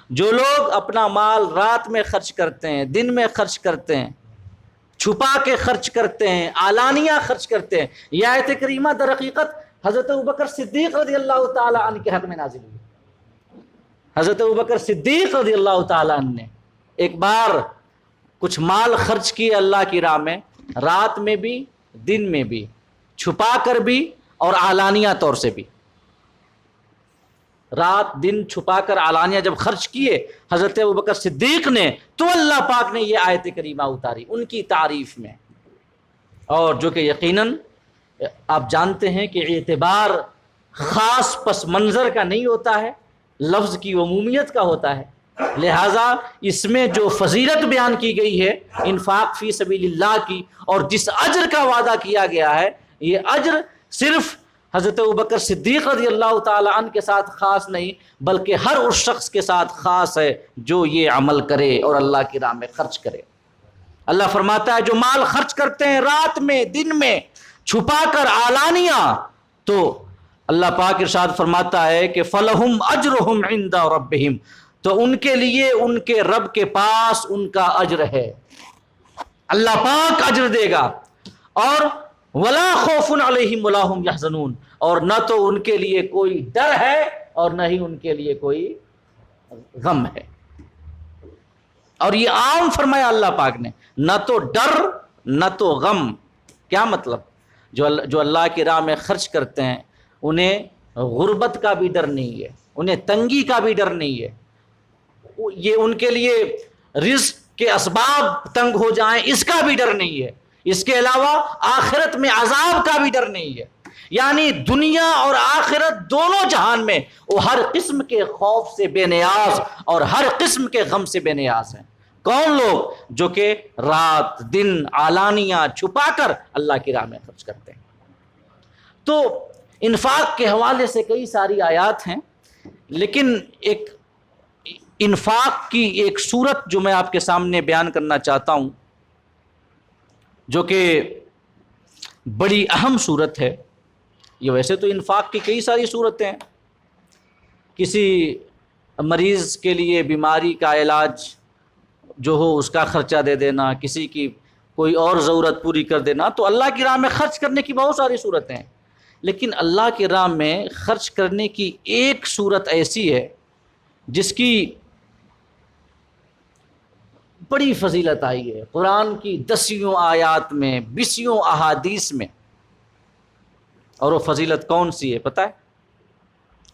جو لوگ اپنا مال رات میں خرچ کرتے ہیں، دن میں خرچ کرتے ہیں، چھپا کے خرچ کرتے ہیں، علانیہ خرچ کرتے ہیں۔ یہ آیت کریمہ در حقیقت حضرت ابوبکر صدیق رضی اللہ تعالی عنہ کے حق میں نازل ہوئی۔ حضرت ابوبکر صدیق رضی اللہ تعالی عنہ نے ایک بار کچھ مال خرچ کیے اللہ کی راہ میں، رات میں بھی دن میں بھی، چھپا کر بھی اور علانیہ طور سے بھی۔ رات دن چھپا کر علانیہ جب خرچ کیے حضرت ابوبکر صدیق نے، تو اللہ پاک نے یہ آیت کریمہ اتاری ان کی تعریف میں، اور جو کہ یقیناً آپ جانتے ہیں کہ اعتبار خاص پس منظر کا نہیں ہوتا ہے، لفظ کی عمومیت کا ہوتا ہے۔ لہٰذا اس میں جو فضیلت بیان کی گئی ہے انفاق فی سبیل اللہ کی، اور جس اجر کا وعدہ کیا گیا ہے، یہ اجر صرف حضرت ابوبکر صدیق رضی اللہ تعالی عنہ کے ساتھ خاص نہیں، بلکہ ہر اس شخص کے ساتھ خاص ہے جو یہ عمل کرے اور اللہ کی راہ میں خرچ کرے۔ اللہ فرماتا ہے جو مال خرچ کرتے ہیں رات میں دن میں، چھپا کر علانیہ، تو اللہ پاک ارشاد فرماتا ہے کہ فلہم اجرہم عند ربہم، تو ان کے لیے ان کے رب کے پاس ان کا اجر ہے، اللہ پاک اجر دے گا، اور ولا خوف علیہم ولا ہم یحزنون، اور نہ تو ان کے لیے کوئی ڈر ہے اور نہ ہی ان کے لیے کوئی غم ہے۔ اور یہ عام فرمایا اللہ پاک نے، نہ تو ڈر نہ تو غم۔ کیا مطلب؟ جو اللہ کی راہ میں خرچ کرتے ہیں انہیں غربت کا بھی ڈر نہیں ہے، انہیں تنگی کا بھی ڈر نہیں ہے، یہ ان کے لیے رزق کے اسباب تنگ ہو جائیں اس کا بھی ڈر نہیں ہے، اس کے علاوہ آخرت میں عذاب کا بھی ڈر نہیں ہے، یعنی دنیا اور آخرت دونوں جہان میں وہ ہر قسم کے خوف سے بے نیاز اور ہر قسم کے غم سے بے نیاز ہیں۔ کون لوگ؟ جو کہ رات دن علانیہ چھپا کر اللہ کی راہ میں خرچ کرتے ہیں۔ تو انفاق کے حوالے سے کئی ساری آیات ہیں، لیکن ایک انفاق کی ایک صورت جو میں آپ کے سامنے بیان کرنا چاہتا ہوں، جو کہ بڑی اہم صورت ہے۔ یہ ویسے تو انفاق کی کئی ساری صورتیں ہیں، کسی مریض کے لیے بیماری کا علاج جو ہو اس کا خرچہ دے دینا، کسی کی کوئی اور ضرورت پوری کر دینا، تو اللہ کی راہ میں خرچ کرنے کی بہت ساری صورتیں ہیں، لیکن اللہ کی راہ میں خرچ کرنے کی ایک صورت ایسی ہے جس کی بڑی فضیلت آئی ہے قرآن کی 10 آیات میں، 20 احادیث میں۔ اور وہ فضیلت کون سی ہے پتہ ہے؟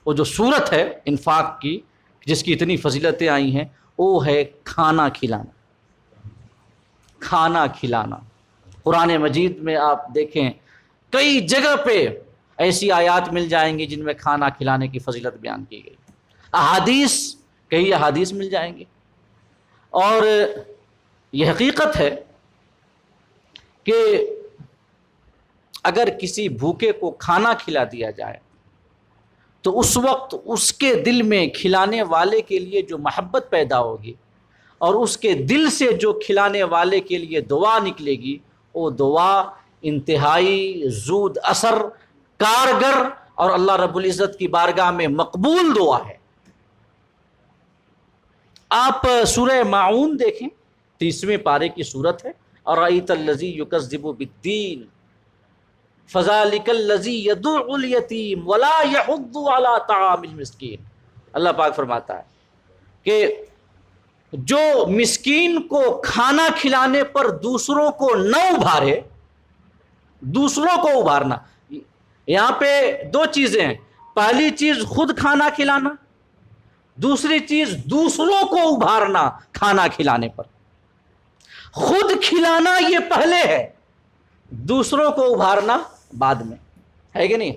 وہ جو صورت ہے انفاق کی جس کی اتنی فضیلتیں آئی ہیں، وہ ہے کھانا کھلانا۔ کھانا کھلانا قرآن مجید میں آپ دیکھیں کئی جگہ پہ ایسی آیات مل جائیں گی جن میں کھانا کھلانے کی فضیلت بیان کی گئی، احادیث، کئی احادیث مل جائیں گی۔ اور یہ حقیقت ہے کہ اگر کسی بھوکے کو کھانا کھلا دیا جائے تو اس وقت اس کے دل میں کھلانے والے کے لیے جو محبت پیدا ہوگی اور اس کے دل سے جو کھلانے والے کے لیے دعا نکلے گی، وہ دعا انتہائی زود اثر، کارگر اور اللہ رب العزت کی بارگاہ میں مقبول دعا ہے۔ آپ سورہ ماعون دیکھیں، 30ویں پارے کی صورت ہے، اَرَأَيْتَ الَّذِي يُكَذِّبُ بِالدِّينِ فَذَلِكَ الَّذِي يَدُعُّ الْيَتِيمَ وَلَا يَحُضُّ عَلَىٰ طَعَامِ الْمِسْكِينِ۔ اللہ پاک فرماتا ہے کہ جو مسکین کو کھانا کھلانے پر دوسروں کو نہ ابھارے، دوسروں کو ابھارنا، یہاں پہ 2 چیزیں ہیں، پہلی چیز خود کھانا کھلانا، دوسری چیز دوسروں کو ابھارنا کھانا کھلانے پر۔ خود کھلانا یہ پہلے ہے، دوسروں کو ابھارنا بعد میں، ہے کہ نہیں؟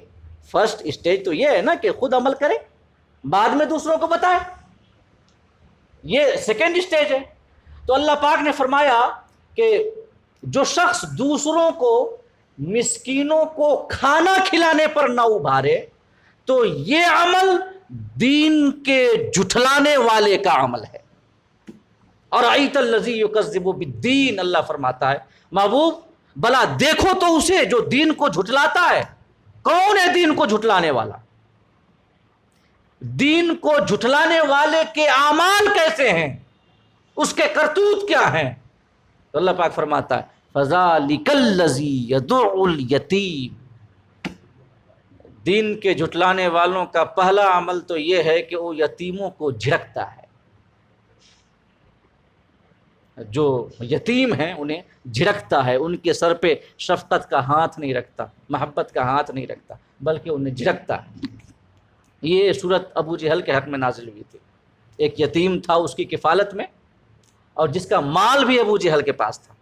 فرسٹ اسٹیج تو یہ ہے نا کہ خود عمل کرے، بعد میں دوسروں کو بتائے، یہ سیکنڈ اسٹیج ہے۔ تو اللہ پاک نے فرمایا کہ جو شخص دوسروں کو، مسکینوں کو کھانا کھلانے پر نہ ابھارے تو یہ عمل دین کے جھٹلانے والے کا عمل ہے۔ اور اَرَأَيْتَ الَّذِي يُكَذِّبُ بِالدِّينِ، اللہ فرماتا ہے محبوب بھلا دیکھو تو اسے جو دین کو جھٹلاتا ہے۔ کون ہے دین کو جھٹلانے والا؟ دین کو جھٹلانے والے کے اعمال کیسے ہیں، اس کے کرتوت کیا ہیں؟ تو اللہ پاک فرماتا ہے فَذَلِكَ الَّذِي يَدُعُّ الْيَتِيمَ، دین کے جھٹلانے والوں کا پہلا عمل تو یہ ہے کہ وہ یتیموں کو جھڑکتا ہے، جو یتیم ہیں انہیں جھڑکتا ہے، ان کے سر پہ شفقت کا ہاتھ نہیں رکھتا، محبت کا ہاتھ نہیں رکھتا، بلکہ انہیں جھڑکتا ہے۔ یہ صورت ابو جہل کے حق میں نازل ہوئی تھی۔ ایک یتیم تھا اس کی کفالت میں، اور جس کا مال بھی ابو جہل کے پاس تھا،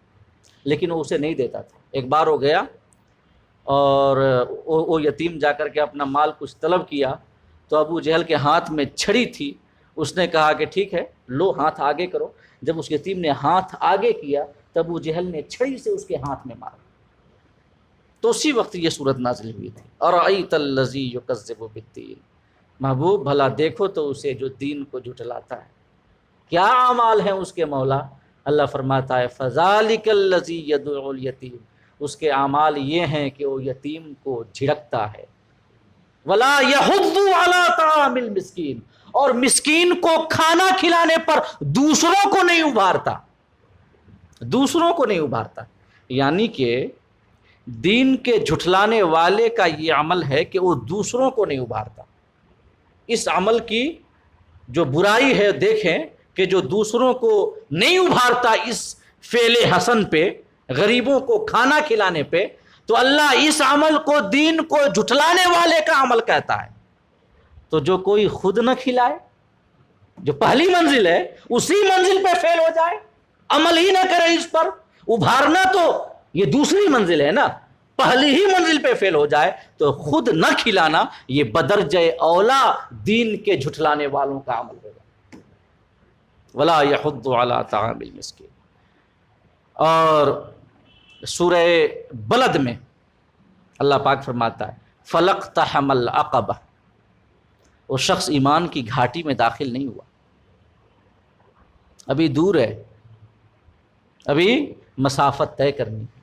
لیکن وہ اسے نہیں دیتا تھا۔ ایک بار وہ گیا اور وہ یتیم جا کر کے اپنا مال کچھ طلب کیا، تو ابو جہل کے ہاتھ میں چھڑی تھی، اس نے کہا کہ ٹھیک ہے لو ہاتھ آگے کرو۔ جب اس یتیم نے ہاتھ آگے کیا تب ابو جہل نے چھڑی سے اس کے ہاتھ میں مارا، تو اسی وقت یہ صورت نازل ہوئی تھی اَرَأَيْتَ الَّذِي يُكَذِّبُ بِالدِّينِ، محبوب بھلا دیکھو تو اسے جو دین کو جھٹلاتا ہے، کیا اعمال ہیں اس کے مولا؟ اللہ فرماتا ہے فَذَلِكَ الَّذِي يَدُعُّ الْيَتِيمَ، اس کے اعمال یہ ہیں کہ وہ یتیم کو جھڑکتا ہے، ولا یحض علی طعام المسکین، اور مسکین کو کھانا کھلانے پر دوسروں کو نہیں ابھارتا، دوسروں کو نہیں ابھارتا۔ یعنی کہ دین کے جھٹلانے والے کا یہ عمل ہے کہ وہ دوسروں کو نہیں ابھارتا۔ اس عمل کی جو برائی ہے دیکھیں کہ جو دوسروں کو نہیں ابھارتا اس فعل حسن پہ، غریبوں کو کھانا کھلانے پہ، تو اللہ اس عمل کو دین کو جھٹلانے والے کا عمل کہتا ہے۔ تو جو کوئی خود نہ کھلائے، جو پہلی منزل ہے اسی منزل پہ فیل ہو جائے، عمل ہی نہ کرے اس پر، ابھارنا تو یہ دوسری منزل ہے نا، پہلی ہی منزل پہ فیل ہو جائے تو خود نہ کھلانا یہ بدرجہ اولا دین کے جھٹلانے والوں کا عمل ہوگا۔ ولا یحض علی طعام المسکین۔ اور سورہ بلد میں اللہ پاک فرماتا ہے فَلَقْتَحَمَ الْعَقَبَةَ، وہ شخص ایمان کی گھاٹی میں داخل نہیں ہوا، ابھی دور ہے، ابھی مسافت طے کرنی ہے۔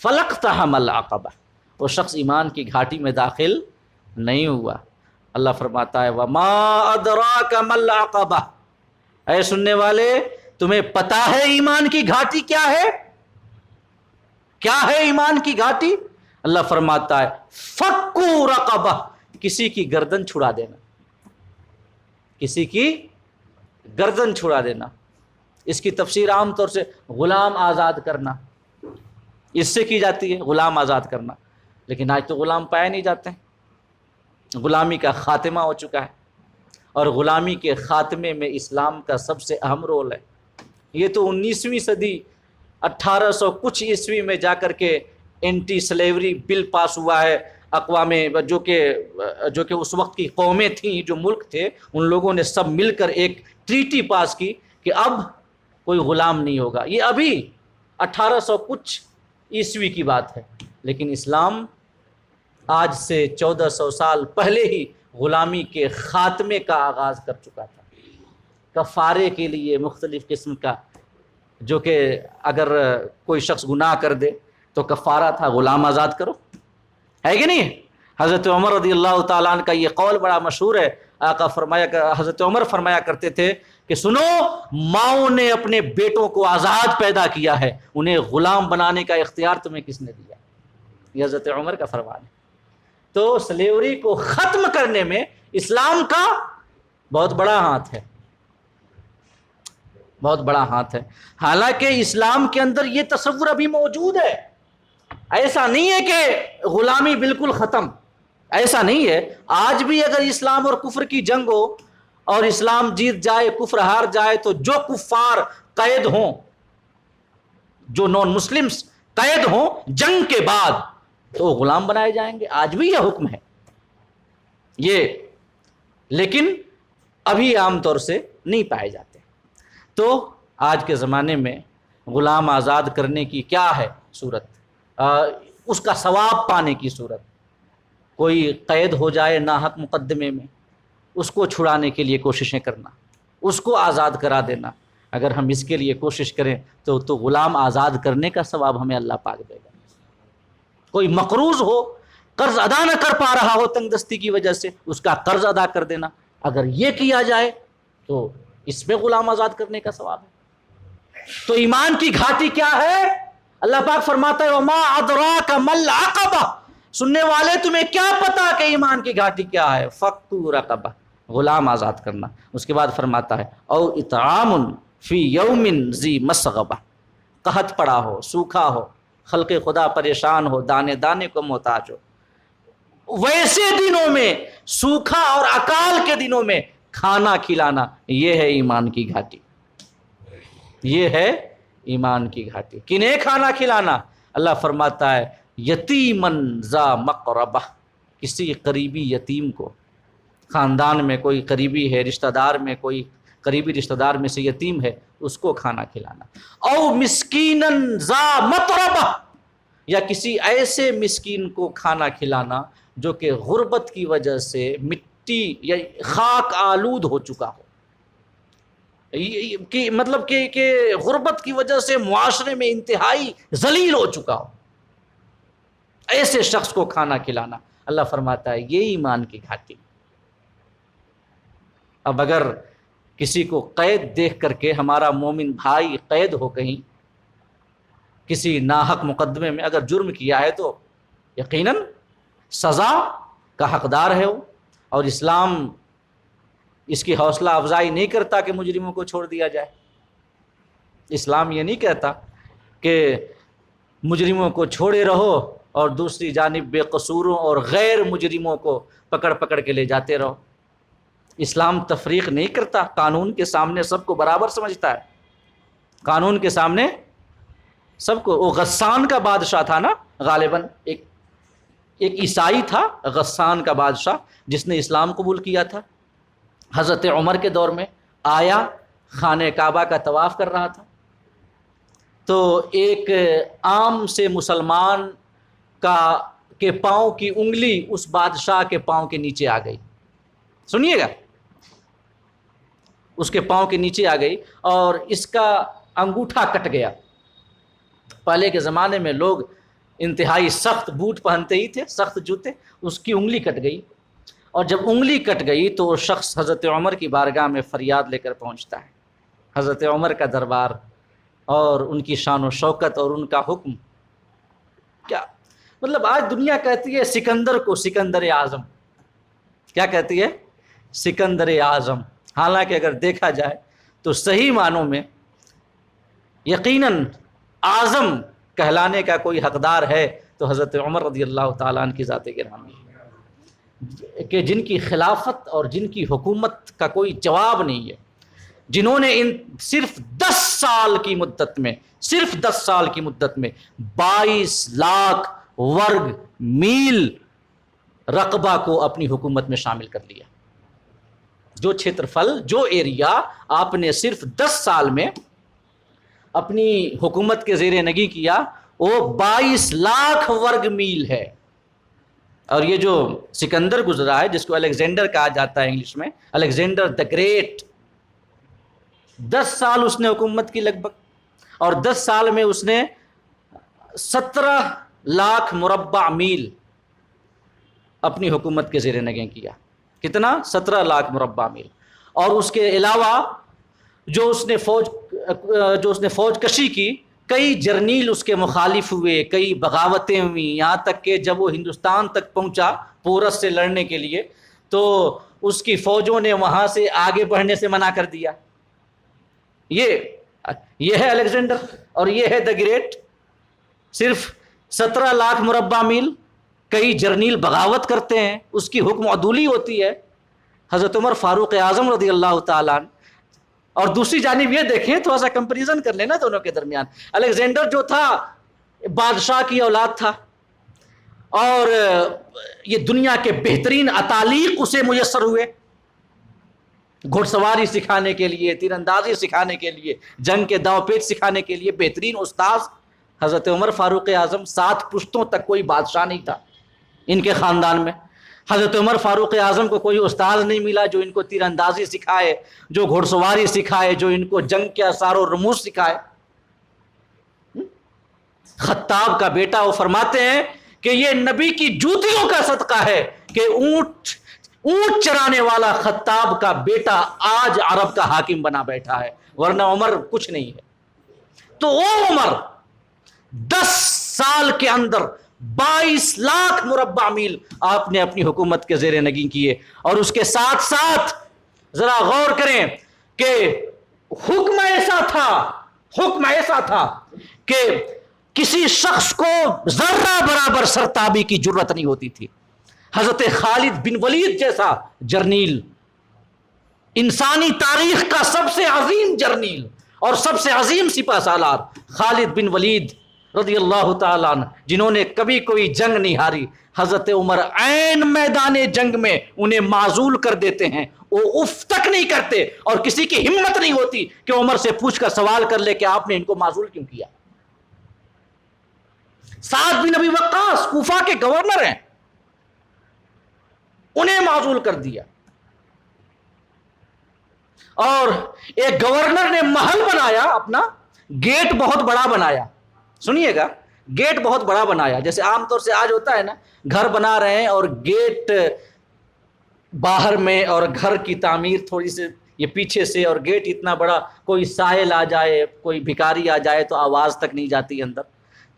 فَلَقْتَحَمَ الْعَقَبَةَ، وہ شخص ایمان کی گھاٹی میں داخل نہیں ہوا۔ اللہ فرماتا ہے وَمَا أَدْرَاكَ مَا الْعَقَبَةُ، اے سننے والے تمہیں پتہ ہے ایمان کی گھاٹی کیا ہے؟ کیا ہے ایمان کی گھاٹی؟ اللہ فرماتا ہے فَكُّ رَقَبَةٍ، کسی کی گردن چھڑا دینا، کسی کی گردن چھڑا دینا۔ اس کی تفسیر عام طور سے غلام آزاد کرنا اس سے کی جاتی ہے، غلام آزاد کرنا، لیکن آج تو غلام پائے نہیں جاتے ہیں، غلامی کا خاتمہ ہو چکا ہے، اور غلامی کے خاتمے میں اسلام کا سب سے اہم رول ہے۔ یہ تو 19ویں صدی 1800 کچھ عیسوی میں جا کر کے اینٹی سلیوری بل پاس ہوا ہے، اقوام جو کہ اس وقت کی قومیں تھیں، جو ملک تھے، ان لوگوں نے سب مل کر ایک ٹریٹی پاس کی کہ اب کوئی غلام نہیں ہوگا۔ یہ ابھی 1800 کچھ عیسوی کی بات ہے، لیکن اسلام آج سے 1400 سال پہلے ہی غلامی کے خاتمے کا آغاز کر چکا تھا۔ کفارے کے لیے مختلف قسم کا، جو کہ اگر کوئی شخص گناہ کر دے تو کفارہ تھا غلام آزاد کرو، ہے کہ نہیں؟ حضرت عمر رضی اللہ تعالیٰ عنہ کا یہ قول بڑا مشہور ہے۔ حضرت عمر فرمایا کرتے تھے کہ سنو، ماؤں نے اپنے بیٹوں کو آزاد پیدا کیا ہے، انہیں غلام بنانے کا اختیار تمہیں کس نے دیا؟ یہ حضرت عمر کا فرمان ہے۔ تو سلیوری کو ختم کرنے میں اسلام کا بہت بڑا ہاتھ ہے، بہت بڑا ہاتھ ہے۔ حالانکہ اسلام کے اندر یہ تصور ابھی موجود ہے، ایسا نہیں ہے کہ غلامی بالکل ختم، ایسا نہیں ہے۔ آج بھی اگر اسلام اور کفر کی جنگ ہو اور اسلام جیت جائے، کفر ہار جائے، تو جو کفار قید ہوں، جو نان مسلمز قید ہوں جنگ کے بعد، تو وہ غلام بنائے جائیں گے۔ آج بھی یہ حکم ہے یہ، لیکن ابھی عام طور سے نہیں پائے جاتے۔ تو آج کے زمانے میں غلام آزاد کرنے کی کیا ہے صورت؟ اس کا ثواب پانے کی صورت، کوئی قید ہو جائے ناحق مقدمے میں، اس کو چھڑانے کے لیے کوششیں کرنا، اس کو آزاد کرا دینا۔ اگر ہم اس کے لیے کوشش کریں تو غلام آزاد کرنے کا ثواب ہمیں اللہ پاک دے گا۔ کوئی مقروض ہو، قرض ادا نہ کر پا رہا ہو تنگ دستی کی وجہ سے، اس کا قرض ادا کر دینا، اگر یہ کیا جائے تو اس میں غلام آزاد کرنے کا ثواب ہے۔ تو ایمان کی گھاٹی کیا ہے؟ اللہ پاک فرماتا ہے وما ادراک ما العقبہ، سننے والے تمہیں کیا پتا کہ ایمان کی گھاٹی کیا ہے؟ فک رقبہ، غلام آزاد کرنا۔ اس کے بعد فرماتا ہے او اطعام فی یوم ذی مسغبہ، قحط پڑا ہو، سوکھا ہو، خلق خدا پریشان ہو، دانے دانے کو محتاج ہو، ویسے دنوں میں، سوکھا اور اکال کے دنوں میں کھانا کھلانا، یہ ہے ایمان کی گھاٹی، یہ ہے ایمان کی گھاٹی۔ کنہیں کھانا کھلانا؟ اللہ فرماتا ہے یتیمن ذا مقربہ، کسی قریبی یتیم کو، خاندان میں کوئی قریبی ہے، رشتہ دار میں کوئی قریبی رشتہ دار میں سے یتیم ہے، اس کو کھانا کھلانا۔ او مسکینن ذا متربہ، یا کسی ایسے مسکین کو کھانا کھلانا جو کہ غربت کی وجہ سے مٹی یا خاک آلود ہو چکا ہو، مطلب کہ غربت کی وجہ سے معاشرے میں انتہائی ذلیل ہو چکا ہو، ایسے شخص کو کھانا کھلانا، اللہ فرماتا ہے یہ ایمان کی گھاٹی۔ اب اگر کسی کو قید دیکھ کر کے ہمارا مومن بھائی قید ہو کہیں کسی ناحق مقدمے میں، اگر جرم کیا ہے تو یقیناً سزا کا حقدار ہے وہ، اور اسلام اس کی حوصلہ افزائی نہیں کرتا کہ مجرموں کو چھوڑ دیا جائے۔ اسلام یہ نہیں کہتا کہ مجرموں کو چھوڑے رہو اور دوسری جانب بے قصوروں اور غیر مجرموں کو پکڑ پکڑ کے لے جاتے رہو۔ اسلام تفریق نہیں کرتا، قانون کے سامنے سب کو برابر سمجھتا ہے۔ قانون کے سامنے سب کو، وہ غسان کا بادشاہ تھا نا غالباً، ایک عیسائی تھا غسان کا بادشاہ جس نے اسلام قبول کیا تھا۔ حضرت عمر کے دور میں آیا، خانہ کعبہ کا طواف کر رہا تھا، تو ایک عام سے مسلمان کے پاؤں کی انگلی اس بادشاہ کے پاؤں کے نیچے آ گئی۔ سنیے گا، اس کے پاؤں کے نیچے آ گئی اور اس کا انگوٹھا کٹ گیا۔ پہلے کے زمانے میں لوگ انتہائی سخت بوٹ پہنتے ہی تھے، سخت جوتے، اس کی انگلی کٹ گئی، اور جب انگلی کٹ گئی تو وہ شخص حضرت عمر کی بارگاہ میں فریاد لے کر پہنچتا ہے۔ حضرت عمر کا دربار اور ان کی شان و شوکت اور ان کا حکم، کیا مطلب آج دنیا کہتی ہے سکندر کو سکندر اعظم، کیا کہتی ہے؟ سکندر اعظم۔ حالانکہ اگر دیکھا جائے تو صحیح معنوں میں یقیناً اعظم کہلانے کا کوئی حقدار ہے تو حضرت عمر رضی اللہ تعالیٰ عنہ کی ذات گرامی ہے، کہ جن کی خلافت اور جن کی حکومت کا کوئی جواب نہیں ہے، جنہوں نے ان صرف 10 سال کی مدت میں، صرف 10 سال کی مدت میں 22 لاکھ ورگ میل رقبہ کو اپنی حکومت میں شامل کر لیا۔ جو چھیتر فل، جو ایریا آپ نے صرف 10 سال میں اپنی حکومت کے زیر نگی کیا، وہ 22 لاکھ ورگ میل ہے۔ اور یہ جو سکندر گزرا ہے، جس کو الیگزینڈر کہا جاتا ہے انگلش میں، الیگزینڈر دا گریٹ، 10 سال اس نے حکومت کی لگ بھگ، اور 10 سال میں اس نے 17 لاکھ مربع میل اپنی حکومت کے زیر نگیں کیا۔ کتنا؟ 17 لاکھ مربع میل۔ اور اس کے علاوہ جو اس نے فوج کشی کی، کئی جرنیل اس کے مخالف ہوئے، کئی بغاوتیں ہوئیں، یہاں تک کہ جب وہ ہندوستان تک پہنچا پورس سے لڑنے کے لیے تو اس کی فوجوں نے وہاں سے آگے بڑھنے سے منع کر دیا۔ یہ ہے الیگزینڈر اور یہ ہے دا گریٹ۔ صرف 17 لاکھ مربع میل، کئی جرنیل بغاوت کرتے ہیں، اس کی حکم عدولی ہوتی ہے حضرت عمر فاروق اعظم رضی اللہ تعالیٰ عنہ۔ اور دوسری جانب یہ دیکھیں، تھوڑا سا کمپیریزن کر لینا دونوں کے درمیان۔ الیگزینڈر جو تھا بادشاہ کی اولاد تھا، اور یہ دنیا کے بہترین اتالیق اسے میسر ہوئے، گھڑ سواری سکھانے کے لیے، تیر اندازی سکھانے کے لیے، جنگ کے داؤ پیچ سکھانے کے لیے بہترین استاذ حضرت عمر فاروق اعظم۔ 7 پشتوں تک کوئی بادشاہ نہیں تھا ان کے خاندان میں، حضرت عمر فاروق اعظم کو کوئی استاذ نہیں ملا جو ان کو تیر اندازی سکھائے، جو گھڑ سواری سکھائے، جو ان کو جنگ کے اسرار و رموز سکھائے۔ خطاب کا بیٹا، وہ فرماتے ہیں کہ یہ نبی کی جوتیوں کا صدقہ ہے کہ اونٹ چرانے والا خطاب کا بیٹا آج عرب کا حاکم بنا بیٹھا ہے، ورنہ عمر کچھ نہیں ہے۔ تو وہ عمر 10 سال کے اندر 22 لاکھ مربع میل آپ نے اپنی حکومت کے زیر نگیں کیے، اور اس کے ساتھ ساتھ ذرا غور کریں کہ حکم ایسا تھا کہ کسی شخص کو ذرہ برابر سرتابی کی جرت نہیں ہوتی تھی۔ حضرت خالد بن ولید جیسا جرنیل، انسانی تاریخ کا سب سے عظیم جرنیل اور سب سے عظیم سپہ سالار خالد بن ولید رضی اللہ تعالیٰ عنہ، جنہوں نے کبھی کوئی جنگ نہیں ہاری، حضرت عمر عین میدان جنگ میں انہیں معزول کر دیتے ہیں، وہ اف تک نہیں کرتے، اور کسی کی ہمت نہیں ہوتی کہ عمر سے پوچھ کر سوال کر لے کہ آپ نے ان کو معزول کیوں کیا۔ سعد بن ابی وقاص کوفہ کے گورنر ہیں، انہیں معزول کر دیا۔ اور ایک گورنر نے محل بنایا، اپنا گیٹ بہت بڑا بنایا، سنیے گا، گیٹ بہت بڑا بنایا، جیسے عام طور سے آج ہوتا ہے نا، گھر بنا رہے ہیں اور گیٹ باہر میں اور گھر کی تعمیر تھوڑی سی یہ پیچھے سے، اور گیٹ اتنا بڑا، کوئی سائل آ جائے، کوئی بھکاری آ جائے تو آواز تک نہیں جاتی اندر۔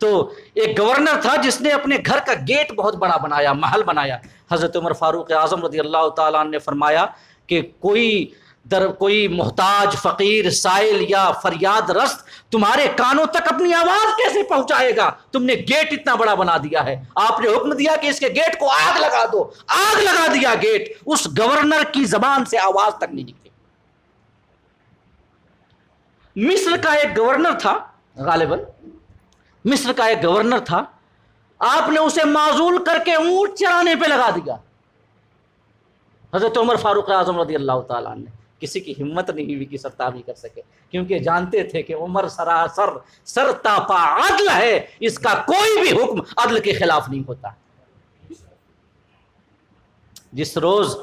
تو ایک گورنر تھا جس نے اپنے گھر کا گیٹ بہت بڑا بنایا، محل بنایا۔ حضرت عمر فاروق اعظم رضی اللہ تعالیٰ عنہ نے فرمایا کہ کوئی محتاج، فقیر، سائل یا فریاد رست تمہارے کانوں تک اپنی آواز کیسے پہنچائے گا؟ تم نے گیٹ اتنا بڑا بنا دیا ہے۔ آپ نے حکم دیا کہ اس کے گیٹ کو آگ لگا دو، آگ لگا دیا گیٹ، اس گورنر کی زبان سے آواز تک نہیں نکلی۔ مصر کا ایک گورنر تھا، غالباً مصر کا ایک گورنر تھا، آپ نے اسے معزول کر کے اونٹ چرانے پہ لگا دیا۔ حضرت عمر فاروق اعظم رضی اللہ تعالیٰ عنہ، کسی کی ہمت نہیں ہوئی کہ سرتابی کر سکے، کیونکہ جانتے تھے کہ عمر سراسر سرتاپا عدل ہے، اس کا کوئی بھی حکم عدل کے خلاف نہیں ہوتا۔ جس روز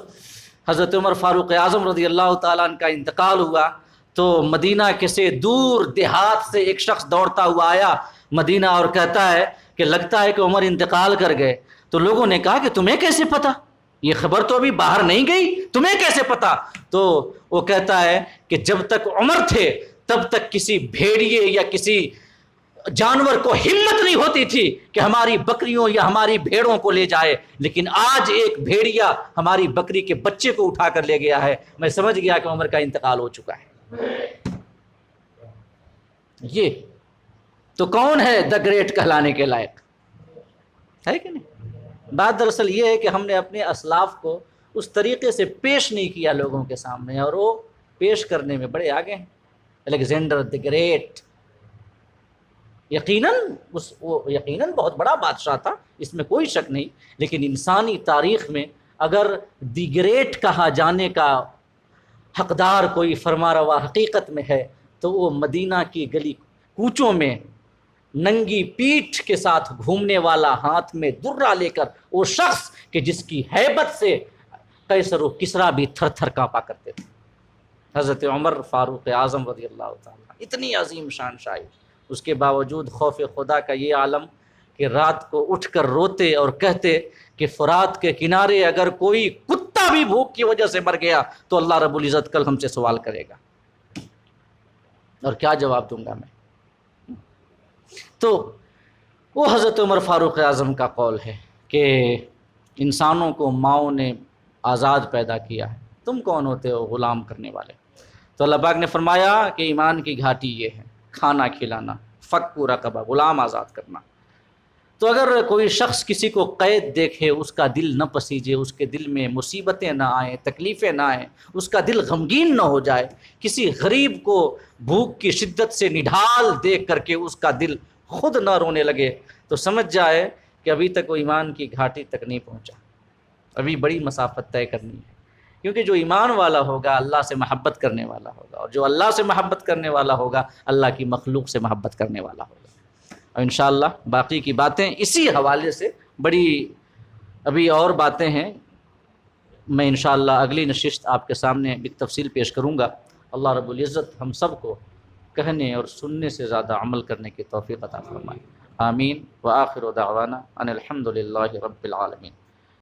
حضرت عمر فاروق اعظم رضی اللہ تعالیٰ عنہ کا انتقال ہوا تو مدینہ کے سے دور دیہات سے ایک شخص دوڑتا ہوا آیا مدینہ اور کہتا ہے کہ لگتا ہے کہ عمر انتقال کر گئے۔ تو لوگوں نے کہا کہ تمہیں کیسے پتا؟ یہ خبر تو ابھی باہر نہیں گئی، تمہیں کیسے پتا؟ تو وہ کہتا ہے کہ جب تک عمر تھے تب تک کسی بھیڑیے یا کسی جانور کو ہمت نہیں ہوتی تھی کہ ہماری بکریوں یا ہماری بھیڑوں کو لے جائے، لیکن آج ایک بھیڑیا ہماری بکری کے بچے کو اٹھا کر لے گیا ہے، میں سمجھ گیا کہ عمر کا انتقال ہو چکا ہے۔ یہ تو کون ہے دا گریٹ کہلانے کے لائق؟ ہے کہ نہیں؟ بات دراصل یہ ہے کہ ہم نے اپنے اسلاف کو اس طریقے سے پیش نہیں کیا لوگوں کے سامنے، اور وہ پیش کرنے میں بڑے آگے ہیں۔ الیگزینڈر دی گریٹ یقیناً یقیناً بہت بڑا بادشاہ تھا، اس میں کوئی شک نہیں، لیکن انسانی تاریخ میں اگر دی گریٹ کہا جانے کا حقدار کوئی فرما روا حقیقت میں ہے تو وہ مدینہ کی گلی کوچوں میں ننگی پیٹھ کے ساتھ گھومنے والا، ہاتھ میں درہ لے کر وہ شخص کہ جس کی ہیبت سے قیصر و کسریٰ بھی تھر تھر کانپا کرتے تھے، حضرت عمر فاروق اعظم رضی اللہ تعالیٰ، اتنی عظیم شان شاعر، اس کے باوجود خوف خدا کا یہ عالم کہ رات کو اٹھ کر روتے اور کہتے کہ فرات کے کنارے اگر کوئی کتا بھی بھوک کی وجہ سے مر گیا تو اللہ رب العزت کل ہم سے سوال کرے گا، اور کیا جواب دوں گا میں؟ تو وہ حضرت عمر فاروق اعظم کا قول ہے کہ انسانوں کو ماؤں نے آزاد پیدا کیا ہے، تم کون ہوتے ہو غلام کرنے والے؟ تو اللہ پاک نے فرمایا کہ ایمان کی گھاٹی یہ ہے، کھانا کھلانا، فک رقبہ، غلام آزاد کرنا۔ تو اگر کوئی شخص کسی کو قید دیکھے، اس کا دل نہ پسیجے، اس کے دل میں مصیبتیں نہ آئیں، تکلیفیں نہ آئیں، اس کا دل غمگین نہ ہو جائے، کسی غریب کو بھوک کی شدت سے نڈھال دیکھ کر کے اس کا دل خود نہ رونے لگے، تو سمجھ جائے کہ ابھی تک وہ ایمان کی گھاٹی تک نہیں پہنچا، ابھی بڑی مسافت طے کرنی ہے۔ کیونکہ جو ایمان والا ہوگا اللہ سے محبت کرنے والا ہوگا، اور جو اللہ سے محبت کرنے والا ہوگا اللہ کی مخلوق سے محبت کرنے والا ہوگا۔ اور انشاءاللہ باقی کی باتیں اسی حوالے سے بڑی ابھی اور باتیں ہیں، میں انشاءاللہ اگلی نشست آپ کے سامنے بالتفصیل پیش کروں گا۔ اللہ رب العزت ہم سب کو کہنے اور سننے سے زیادہ عمل کرنے کی توفیق عطا فرمائے، آمین۔ وآخر دعوانا ان الحمد للہ رب العالمین۔